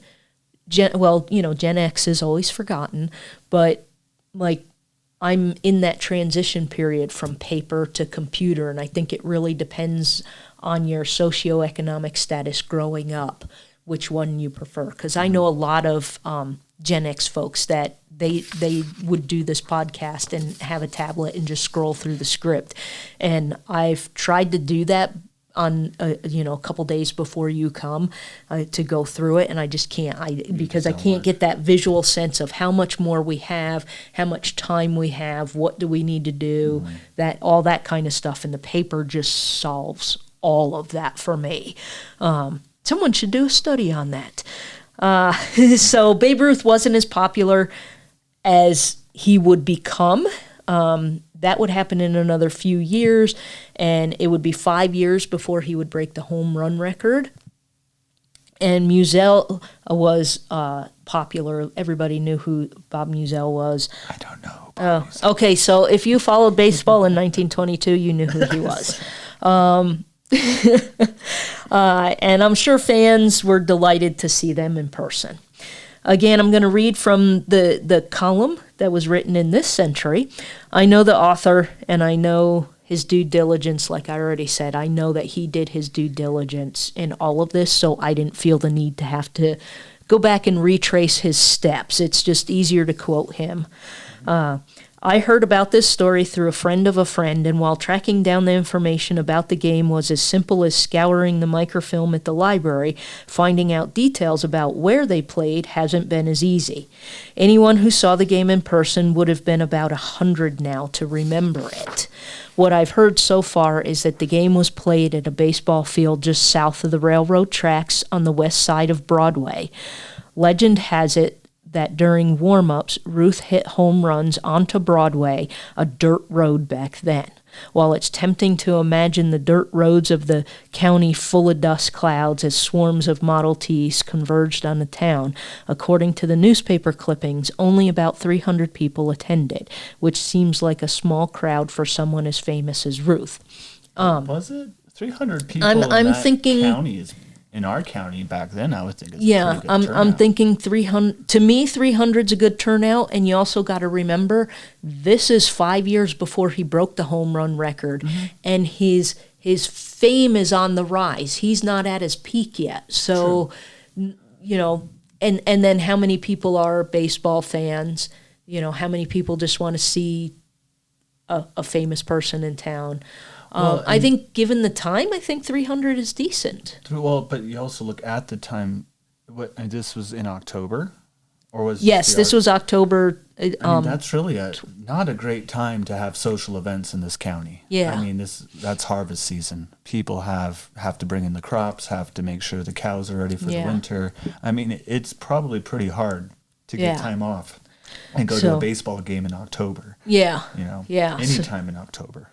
Gen X is always forgotten, but like, I'm in that transition period from paper to computer, and I think it really depends on your socioeconomic status growing up, which one you prefer. Because I know a lot of Gen X folks that they would do this podcast and have a tablet and just scroll through the script. And I've tried to do that on a couple days before you come to go through it, and I just can't because I can't get that visual sense of how much more we have, how much time we have, what do we need to do, that all that kind of stuff, and the paper just solves all of that for me. Someone should do a study on that. So Babe Ruth wasn't as popular as he would become. That would happen in another few years, and it would be 5 years before he would break the home run record. And Musial was popular. Everybody knew who Bob Musell was. I don't know. Oh, okay. So if you followed baseball in 1922, you knew who he was. And I'm sure fans were delighted to see them in person. Again, I'm going to read from the column that was written in this century. I know the author, and I know his due diligence, like I already said. I know that he did his due diligence in all of this, so I didn't feel the need to have to go back and retrace his steps. It's just easier to quote him. I heard about this story through a friend of a friend, and while tracking down the information about the game was as simple as scouring the microfilm at the library, finding out details about where they played hasn't been as easy. Anyone who saw the game in person would have been about 100 now to remember it. What I've heard so far is that the game was played at a baseball field just south of the railroad tracks on the west side of Broadway. Legend has it that during warm-ups, Ruth hit home runs onto Broadway, a dirt road back then. While it's tempting to imagine the dirt roads of the county full of dust clouds as swarms of Model Ts converged on the town, according to the newspaper clippings, only about 300 people attended, which seems like a small crowd for someone as famous as Ruth. Was it 300 people? I'm thinking county is in our county back then. I would think it's yeah. a pretty good I'm thinking 300. To me, 300's a good turnout, and you also got to remember this is 5 years before he broke the home run record, and his fame is on the rise. He's not at his peak yet, so you know. And then how many people are baseball fans? You know, how many people just want to see a famous person in town? Well, I think given the time, I think 300 is decent. Well, but you also look at the time. And this was in October, or was this was October. I mean, that's really not a great time to have social events in this county. Yeah, I mean that's harvest season. People have to bring in the crops, have to make sure the cows are ready for the winter. I mean, it's probably pretty hard to get time off and go to a baseball game in October. Yeah, you know, yeah, anytime in October.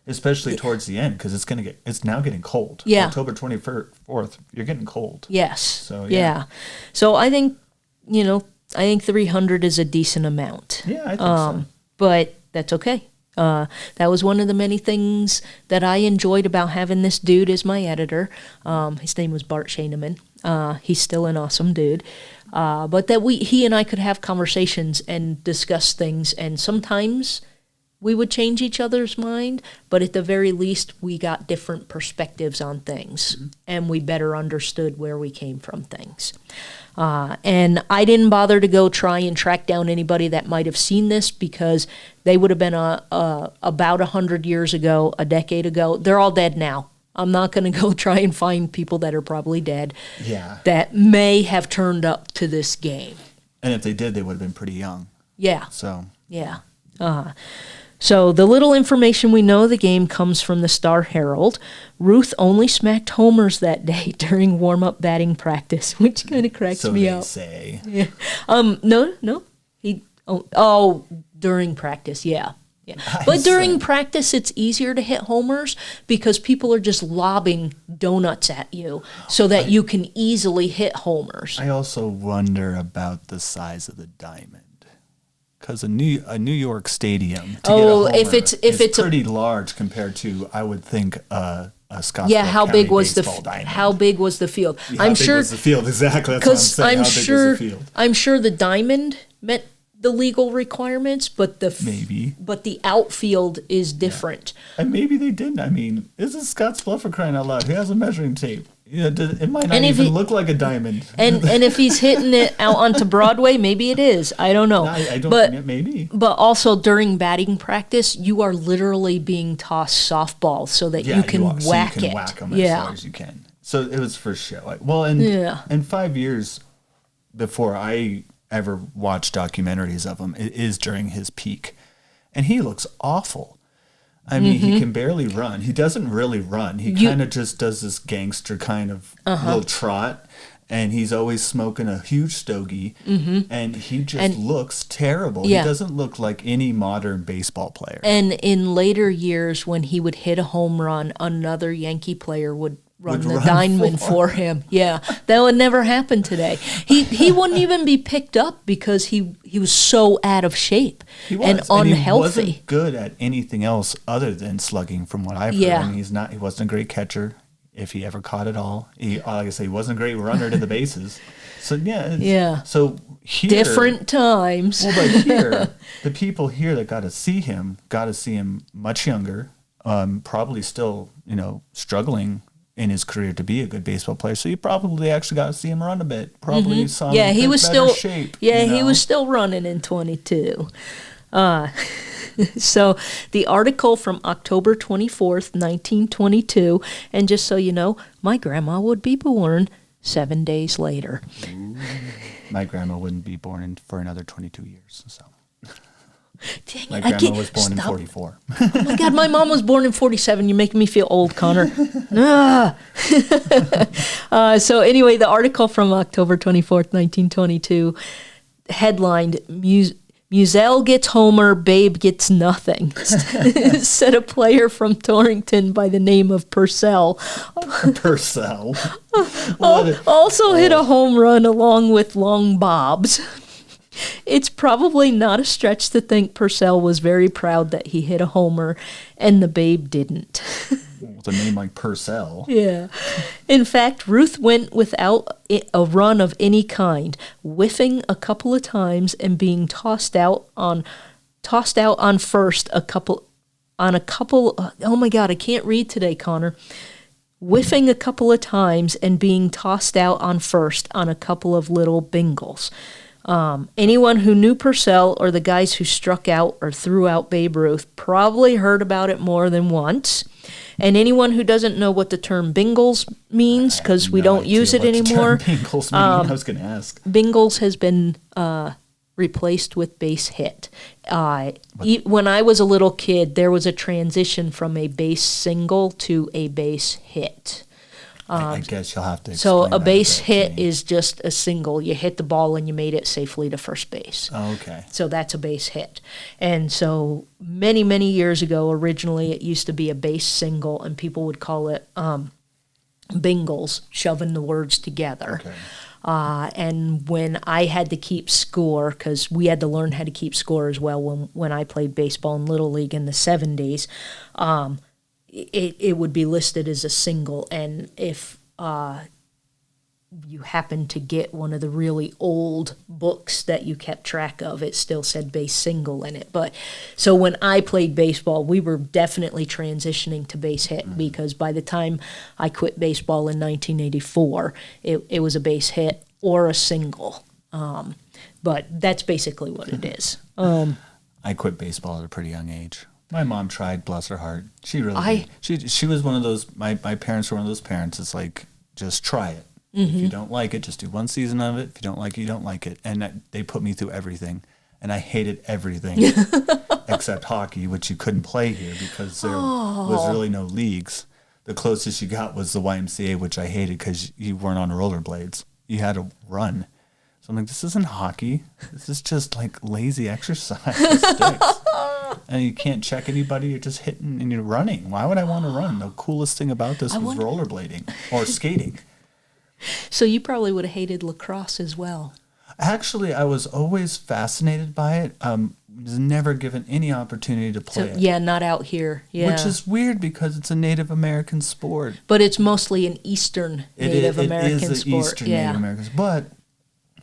Especially towards the end, because it's now getting cold. Yeah. October 24th, you're getting cold. Yes. So, yeah. So I think, 300 is a decent amount. Yeah, I think so. But that's okay. That was one of the many things that I enjoyed about having this dude as my editor. His name was Bart Shaneman. He's still an awesome dude. But that he and I could have conversations and discuss things, and sometimes we would change each other's mind, but at the very least, we got different perspectives on things, and we better understood where we came from things. And I didn't bother to go try and track down anybody that might have seen this, because they would have been about 100 years ago, a decade ago. They're all dead now. I'm not going to go try and find people that are probably dead that may have turned up to this game. And if they did, they would have been pretty young. Yeah. So. Yeah. So the little information we know of the game comes from the Star-Herald. Ruth only smacked homers that day during warm-up batting practice, which kind of cracks me up. So they say. Yeah. No. During practice, yeah. But during practice, it's easier to hit homers because people are just lobbing donuts at you so that you can easily hit homers. I also wonder about the size of the diamond. Because a New York stadium to get a homer if it's pretty large compared to, I would think, a Scottsbluff how County big was diamond. How big was the field? Yeah, how big was the field? Exactly. That's what I'm saying. How big was the field? I'm sure the diamond met the legal requirements, but the outfield is different. Yeah. And maybe they didn't. I mean, this is Scottsbluff, for crying out loud. Who has a measuring tape? It might not even look like a diamond. And if he's hitting it out onto Broadway, maybe it is. I don't know. I don't. Maybe. But also during batting practice, you are literally being tossed softballs so that you can whack it. So you can whack them as far as you can. So it was for show. Well, and 5 years before I ever watched documentaries of him, it is during his peak, and he looks awful. I mean, he can barely run. He doesn't really run. He kind of just does this gangster kind of little trot, and he's always smoking a huge stogie, and he just looks terrible. Yeah. He doesn't look like any modern baseball player. And in later years, when he would hit a home run, another Yankee player would run Would the run diamond for him. Yeah, that would never happen today. He wouldn't even be picked up because he was so out of shape He was, and unhealthy. he wasn't good at anything else other than slugging, from what I've heard. Yeah. I mean, he wasn't a great catcher, if he ever caught it all. Like I say, he wasn't a great runner to the bases. So Yeah. So here, Different times. Well, but here, the people here that got to see him much younger, probably still, struggling in his career to be a good baseball player. So you probably actually got to see him run a bit. Probably saw him in he was better still shape. he was still running in 22. So the article from October 24th, 1922, and just so you know, my grandma would be born 7 days later. Ooh, my grandma wouldn't be born for another 22 years. So Dang my it, grandma was born in 44. Oh my God, my mom was born in 47. You're making me feel old, Connor. So anyway, the article from October 24th, 1922, headlined, Musell gets homer, Babe gets nothing. Said a player from Torrington by the name of Purcell. Purcell. Also hit a home run along with long bobs. It's probably not a stretch to think Purcell was very proud that he hit a homer and the Babe didn't. With a name like Purcell. Yeah. In fact, Ruth went without a run of any kind, whiffing a couple of times and being tossed out on first a couple. Oh my God, I can't read today, Connor. Whiffing a couple of times and being tossed out on first on a couple of little bingles. Anyone who knew Purcell or the guys who struck out or threw out Babe Ruth probably heard about it more than once. And anyone who doesn't know what the term bingles means, because we don't use it anymore. Bingles mean? I was going to ask. Bingles has been replaced with base hit. When I was a little kid, there was a transition from a base single to a base hit. I guess you'll have to explain So a that base bit hit to me. is just a single. You hit the ball and you made it safely to first base. Oh, okay. So that's a base hit. And so many, many years ago, originally it used to be a base single, and people would call it bingles, shoving the words together. Okay. And when I had to keep score, because we had to learn how to keep score as well when I played baseball in Little League in the 70s, it would be listed as a single. And if you happened to get one of the really old books that you kept track of, it still said base single in it. But so when I played baseball, we were definitely transitioning to base hit, because by the time I quit baseball in 1984, it was a base hit or a single. But that's basically what it is. I quit baseball at a pretty young age. My mom tried, bless her heart. She really did. She was one of those, my parents were one of those parents. It's like, just try it. Mm-hmm. If you don't like it, just do one season of it. If you don't like it, you don't like it. And they put me through everything. And I hated everything except hockey, which you couldn't play here because there was really no leagues. The closest you got was the YMCA, which I hated because you weren't on rollerblades. You had to run. So I'm like, this isn't hockey. This is just like lazy exercise with sticks. And you can't check anybody. You're just hitting and you're running. Why would I want to run? The coolest thing about this was rollerblading or skating. So you probably would have hated lacrosse as well. Actually, I was always fascinated by it. Was never given any opportunity to play it. Yeah, not out here. Yeah. Which is weird because it's a Native American sport. But it's mostly an Eastern Native American sport. It is an Eastern Native American sport.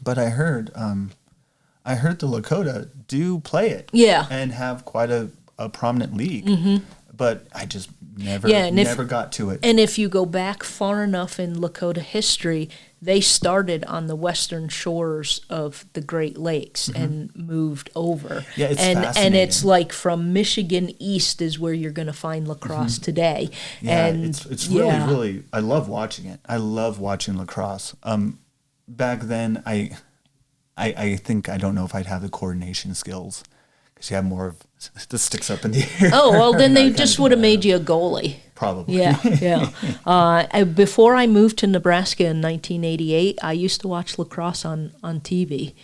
But I heard the Lakota do play it. Yeah. And have quite a prominent league. Mm-hmm. But I just never got to it. And if you go back far enough in Lakota history, they started on the western shores of the Great Lakes and moved over. Yeah, it's fascinating. And it's like from Michigan east is where you're going to find lacrosse today. Yeah, and it's really, I love watching it. I love watching lacrosse. Back then, I think, I don't know if I'd have the coordination skills. Because you have more of the sticks up in the air. Oh, well, then they just would have made you a goalie. Probably. Yeah. Before I moved to Nebraska in 1988, I used to watch lacrosse on TV.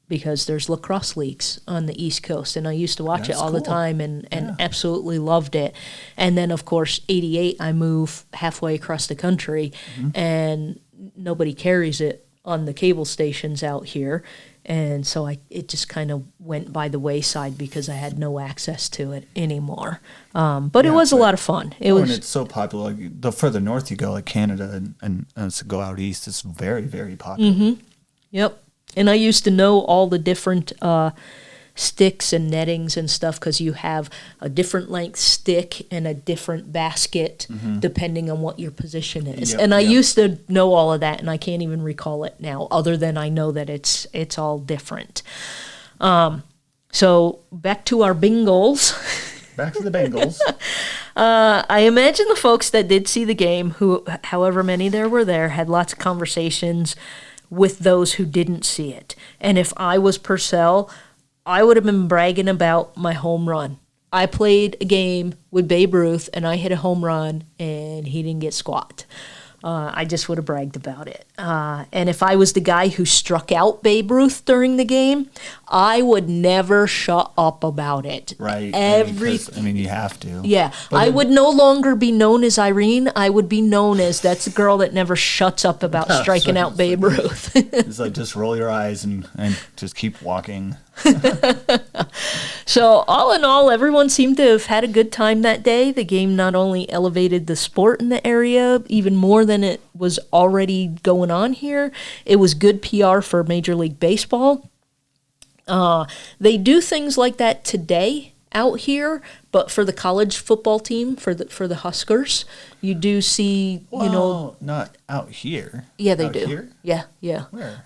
because there's lacrosse leagues on the East Coast, and I used to watch it all the cool. time and absolutely loved it. And then, of course, 88, I move halfway across the country, and nobody carries it on the cable stations out here. And so it just kind of went by the wayside because I had no access to it anymore. But it was a lot of fun. It was. And it's so popular. Like, the further north you go, like Canada, and to go out east, it's very, very popular. Yep. And I used to know all the different sticks and nettings and stuff because you have a different length stick and a different basket depending on what your position is. Yep, and I yep. used to know all of that, and I can't even recall it now, other than I know that it's all different. So back to our Bengals. Back to the Bengals. I imagine the folks that did see the game, who, however many there were there, had lots of conversations with those who didn't see it. And if I was Purcell, I would have been bragging about my home run. I played a game with Babe Ruth, and I hit a home run, and he didn't get squat. I just would have bragged about it. And if I was the guy who struck out Babe Ruth during the game, I would never shut up about it. Right. I mean, you have to. Yeah. But I would no longer be known as Irene. I would be known as that's the girl that never shuts up about striking out Babe Ruth. It's like, just roll your eyes and just keep walking. So all in all, everyone seemed to have had a good time that day. The game not only elevated the sport in the area even more than it was already going on here, it was good PR for Major League Baseball. They do things like that today out here, but for the college football team, for the Huskers, you do see, Well, not out here. Yeah, they out do. Here? Yeah. Where?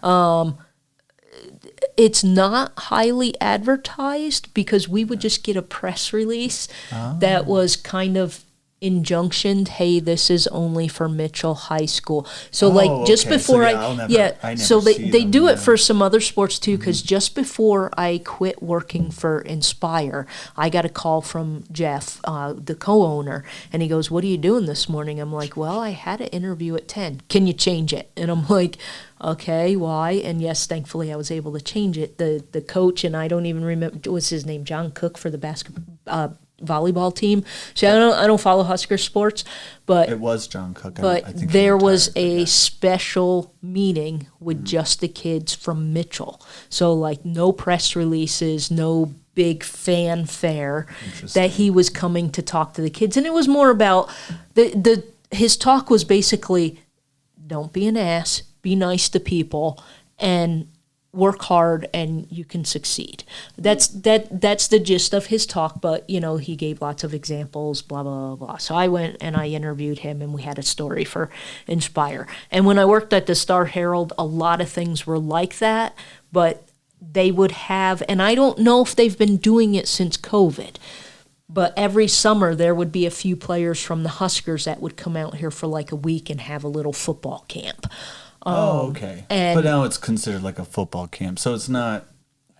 It's not highly advertised because we would just get a press release that was kind of injunctioned, hey, this is only for Mitchell High School. So just okay. before I never so see they them, do yeah. it for some other sports too, because just before I quit working for Inspire, I got a call from Jeff, the co-owner, and he goes, what are you doing this morning? I'm like, well, I had an interview at 10. Can you change it? And I'm like, okay, why? And yes, thankfully I was able to change it. The coach, and I don't even remember, what's his name, John Cook for the volleyball team. See, I don't follow Husker sports, but It was John Cook. but I think he there was retired, a yeah. special meeting with just the kids from Mitchell. So like no press releases, no big fanfare that he was coming to talk to the kids. And it was more about his talk was basically, don't be an ass, be nice to people, and work hard and you can succeed. That's the gist of his talk, but he gave lots of examples, blah, blah, blah. So I went and I interviewed him, and we had a story for Inspire. And when I worked at the Star Herald, a lot of things were like that, but they would have, and I don't know if they've been doing it since COVID, but every summer there would be a few players from the Huskers that would come out here for like a week and have a little football camp. Okay. But now it's considered like a football camp, so it's not.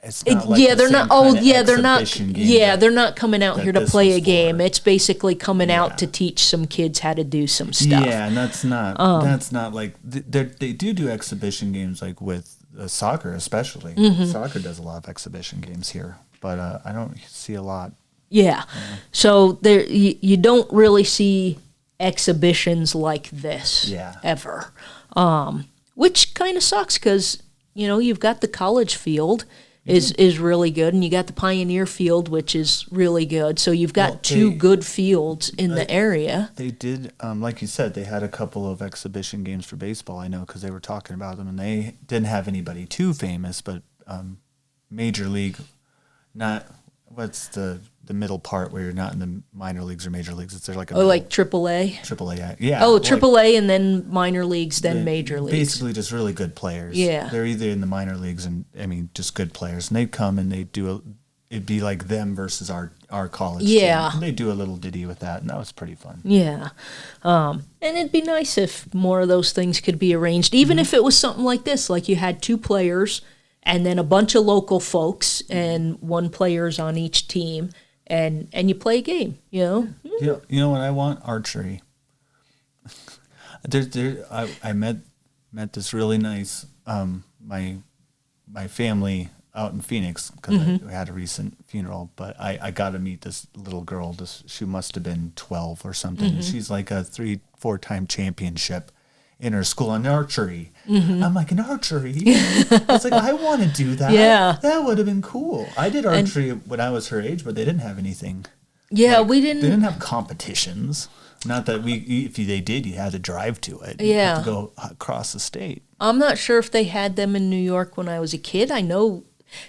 It's not like yeah, the they're same not. kind Oh, of yeah, they're not. exhibition game Yeah, they're not coming out that here to this play was a game. for. It's basically coming out Yeah. to teach some kids how to do some stuff. Yeah, and that's not like they do exhibition games like with soccer, especially. Soccer does a lot of exhibition games here, but I don't see a lot. Yeah. So there, you don't really see exhibitions like this ever, which kind of sucks because you've got the college field is really good, and you got the Pioneer field, which is really good. So you've got two good fields in the area. They did, like you said, they had a couple of exhibition games for baseball. I know because they were talking about them, and they didn't have anybody too famous, but Major League, not what's the middle part where you're not in the minor leagues or major leagues. It's there like like AAA. AAA, yeah. Oh, AAA, and then minor leagues, then major leagues. Basically, just really good players. Yeah, they're either in the minor leagues, and just good players. And they'd come and they do it'd be like them versus our college. Yeah, team. And they do a little ditty with that, and that was pretty fun. Yeah, and it'd be nice if more of those things could be arranged, even if it was something like this, like you had two players and then a bunch of local folks, and one player's on each team. And you play a game, You know what I want? Archery. I met this really nice my family out in Phoenix because we had a recent funeral. But I got to meet this little girl. She must have been 12 or something. She's like a 3-4 time championship in her school in archery. I'm like, in archery? I was like, I want to do that. Yeah. That would have been cool. I did archery when I was her age, but they didn't have anything. Yeah, like, we didn't. They didn't have competitions. Not that if they did, you had to drive to it. You Yeah. had to go across the state. I'm not sure if they had them in New York when I was a kid. I know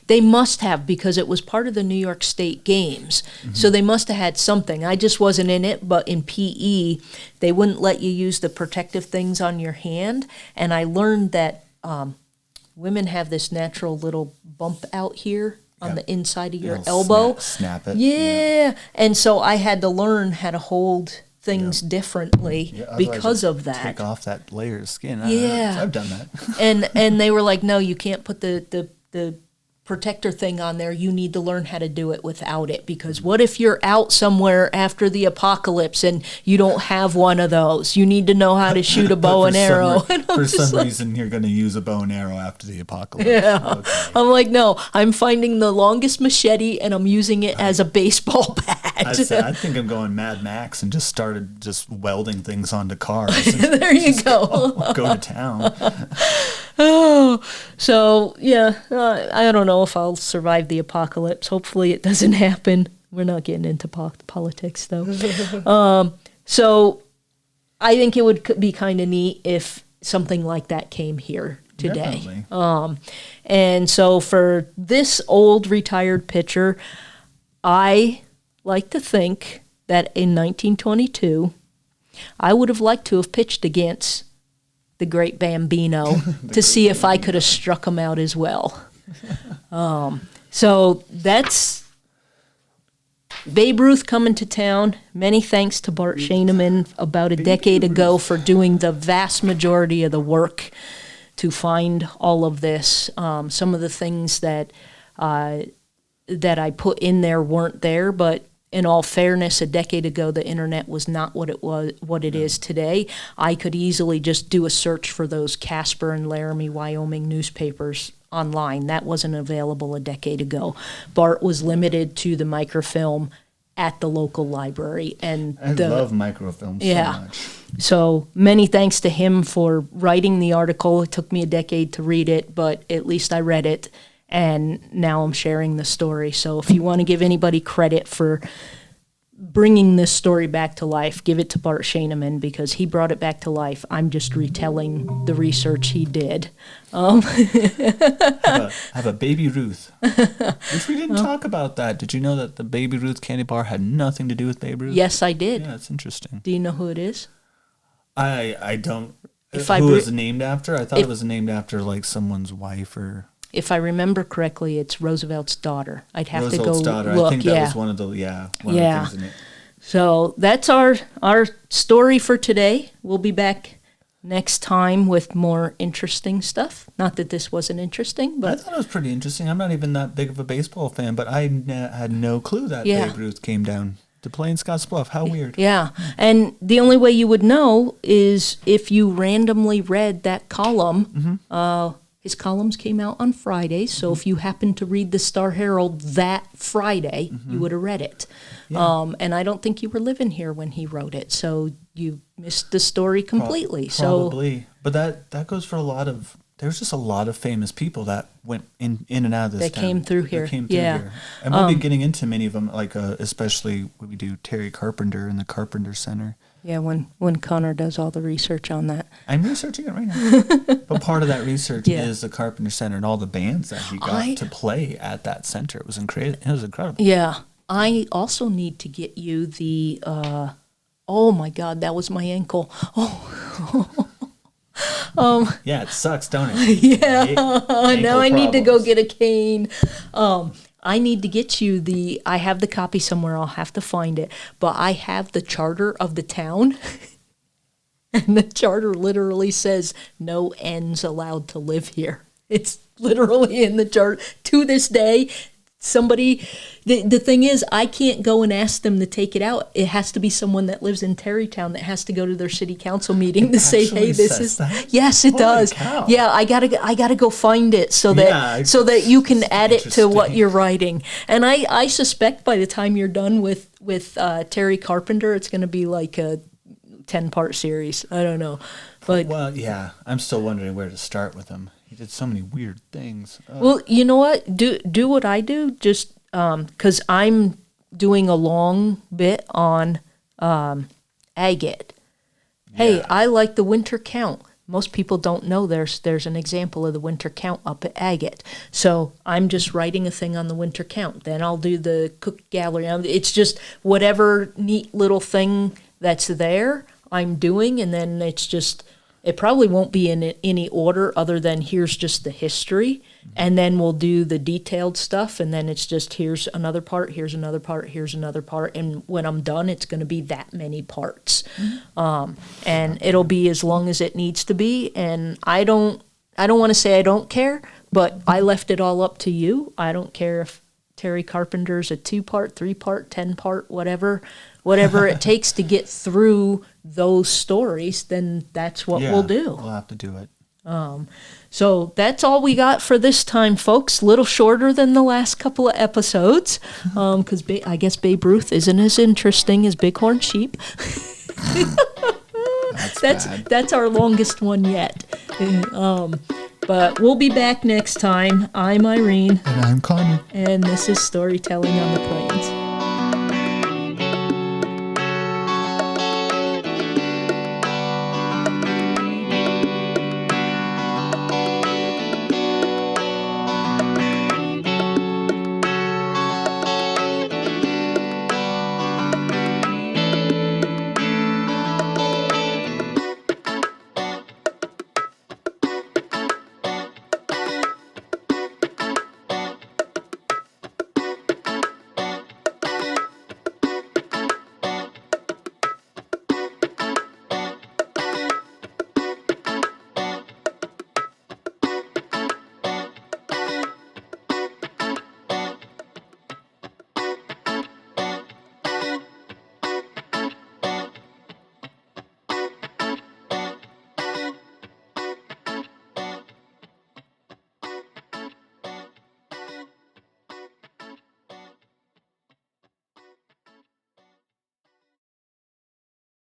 they must have because it was part of the New York State Games. So they must have had something. I just wasn't in it, but in PE, they wouldn't let you use the protective things on your hand. And I learned that women have this natural little bump out here on the inside of your elbow. Snap it. Yeah. And so I had to learn how to hold things differently because of that. Take off that layer of skin. Yeah. I've done that. and they were like, no, you can't put the protector thing on there. You need to learn how to do it without it, because what if you're out somewhere after the apocalypse and you don't have one of those? You need to know how to shoot a bow and arrow. For some reason, you're going to use a bow and arrow after the apocalypse. Yeah. Okay. I'm like, no, I'm finding the longest machete and I'm using it as a baseball bat. I think I'm going Mad Max and just started just welding things onto cars. There you go. Go to town. Oh, so yeah, I don't know if I'll survive the apocalypse. Hopefully it doesn't happen. We're not getting into politics though. So I think it would be kind of neat if something like that came here today. Definitely. And so for this old retired pitcher, I like to think that in 1922, I would have liked to have pitched against the great Bambino to see if I could have struck him out as well. So that's Babe Ruth coming to town. Many thanks to Bart Shaneman about a decade ago for doing the vast majority of the work to find all of this. Some of the things that I put in there weren't there, but in all fairness, a decade ago, the internet was not what it is today. I could easily just do a search for those Casper and Laramie, Wyoming newspapers online. That wasn't available a decade ago. Bart was limited to the microfilm at the local library. And I love microfilm so much. So many thanks to him for writing the article. It took me a decade to read it, but at least I read it. And now I'm sharing the story. So if you want to give anybody credit for bringing this story back to life, give it to Bart Shaneman, because he brought it back to life. I'm just retelling the research he did. Have a Baby Ruth, which we didn't talk about that. Did you know that the Baby Ruth candy bar had nothing to do with Babe Ruth? Yes, I did. Yeah, it's interesting. Do you know who it is? I don't. Who was it named after? I thought it was named after like someone's wife or... If I remember correctly, it's Roosevelt's daughter. I'd have Roosevelt's to go daughter. look. I think that was one of the things in it. So that's our story for today. We'll be back next time with more interesting stuff. Not that this wasn't interesting, but I thought it was pretty interesting. I'm not even that big of a baseball fan, but I had no clue that Babe Ruth came down to play in Scottsbluff. How weird. Yeah, and the only way you would know is if you randomly read that column. His columns came out on Fridays, so if you happened to read the Star Herald that Friday, you would have read it. Yeah. And I don't think you were living here when he wrote it, so you missed the story completely. Probably. But that goes for a lot of... There's just a lot of famous people that went in and out of this town. Came through here. Here. And we'll be getting into many of them, like especially when we do Terry Carpenter and the Carpenter Center. Yeah, when Connor does all the research on that. I'm researching it right now. But part of that research is the Carpenter Center and all the bands that he got to play at that center. It was incredible. Yeah. I also need to get you the, oh my God, that was my ankle. Yeah, it sucks, don't it? Yeah. Now I need to go get a cane. I need to get you I have the copy somewhere, I'll have to find it, but I have the charter of the town, and the charter literally says no N's allowed to live here. It's literally in the charter. To this day, somebody. The thing is, I can't go and ask them to take it out. It has to be someone that lives in Terrytown that has to go to their city council meeting to say, actually "Hey, this says is." that? Yes, it Holy does. cow. Yeah, I gotta go find it so that you can add it to what interesting. you're writing. And I suspect by the time you're done with Terry Carpenter, it's going to be like a 10-part series. I don't know, but Well, yeah, I'm still wondering where to start with him. He did so many weird things. well, you know what? Do what I do. Just because I'm doing a long bit on agate. Hey, Yeah. I like the winter count. Most people don't know there's an example of the winter count up at agate. So I'm just writing a thing on the winter count. Then I'll do the cook gallery. It's just whatever neat little thing that's there I'm doing, and then it probably won't be in any order other than here's just the history, and then we'll do the detailed stuff, and then it's just here's another part, here's another part, here's another part, and when I'm done, it's going to be that many parts, and it'll be as long as it needs to be. And I don't want to say I don't care, but I left it all up to you. I don't care if Terry Carpenter's a 2-part, 3-part, 10-part, whatever it takes to get through those stories, then that's what we'll do. We'll have to do it. So that's all we got for this time, folks. Little shorter than the last couple of episodes, because I guess Babe Ruth isn't as interesting as Bighorn Sheep. That's our longest one yet. But we'll be back next time. I'm Irene. And I'm Connor. And this is Storytelling on the Plains.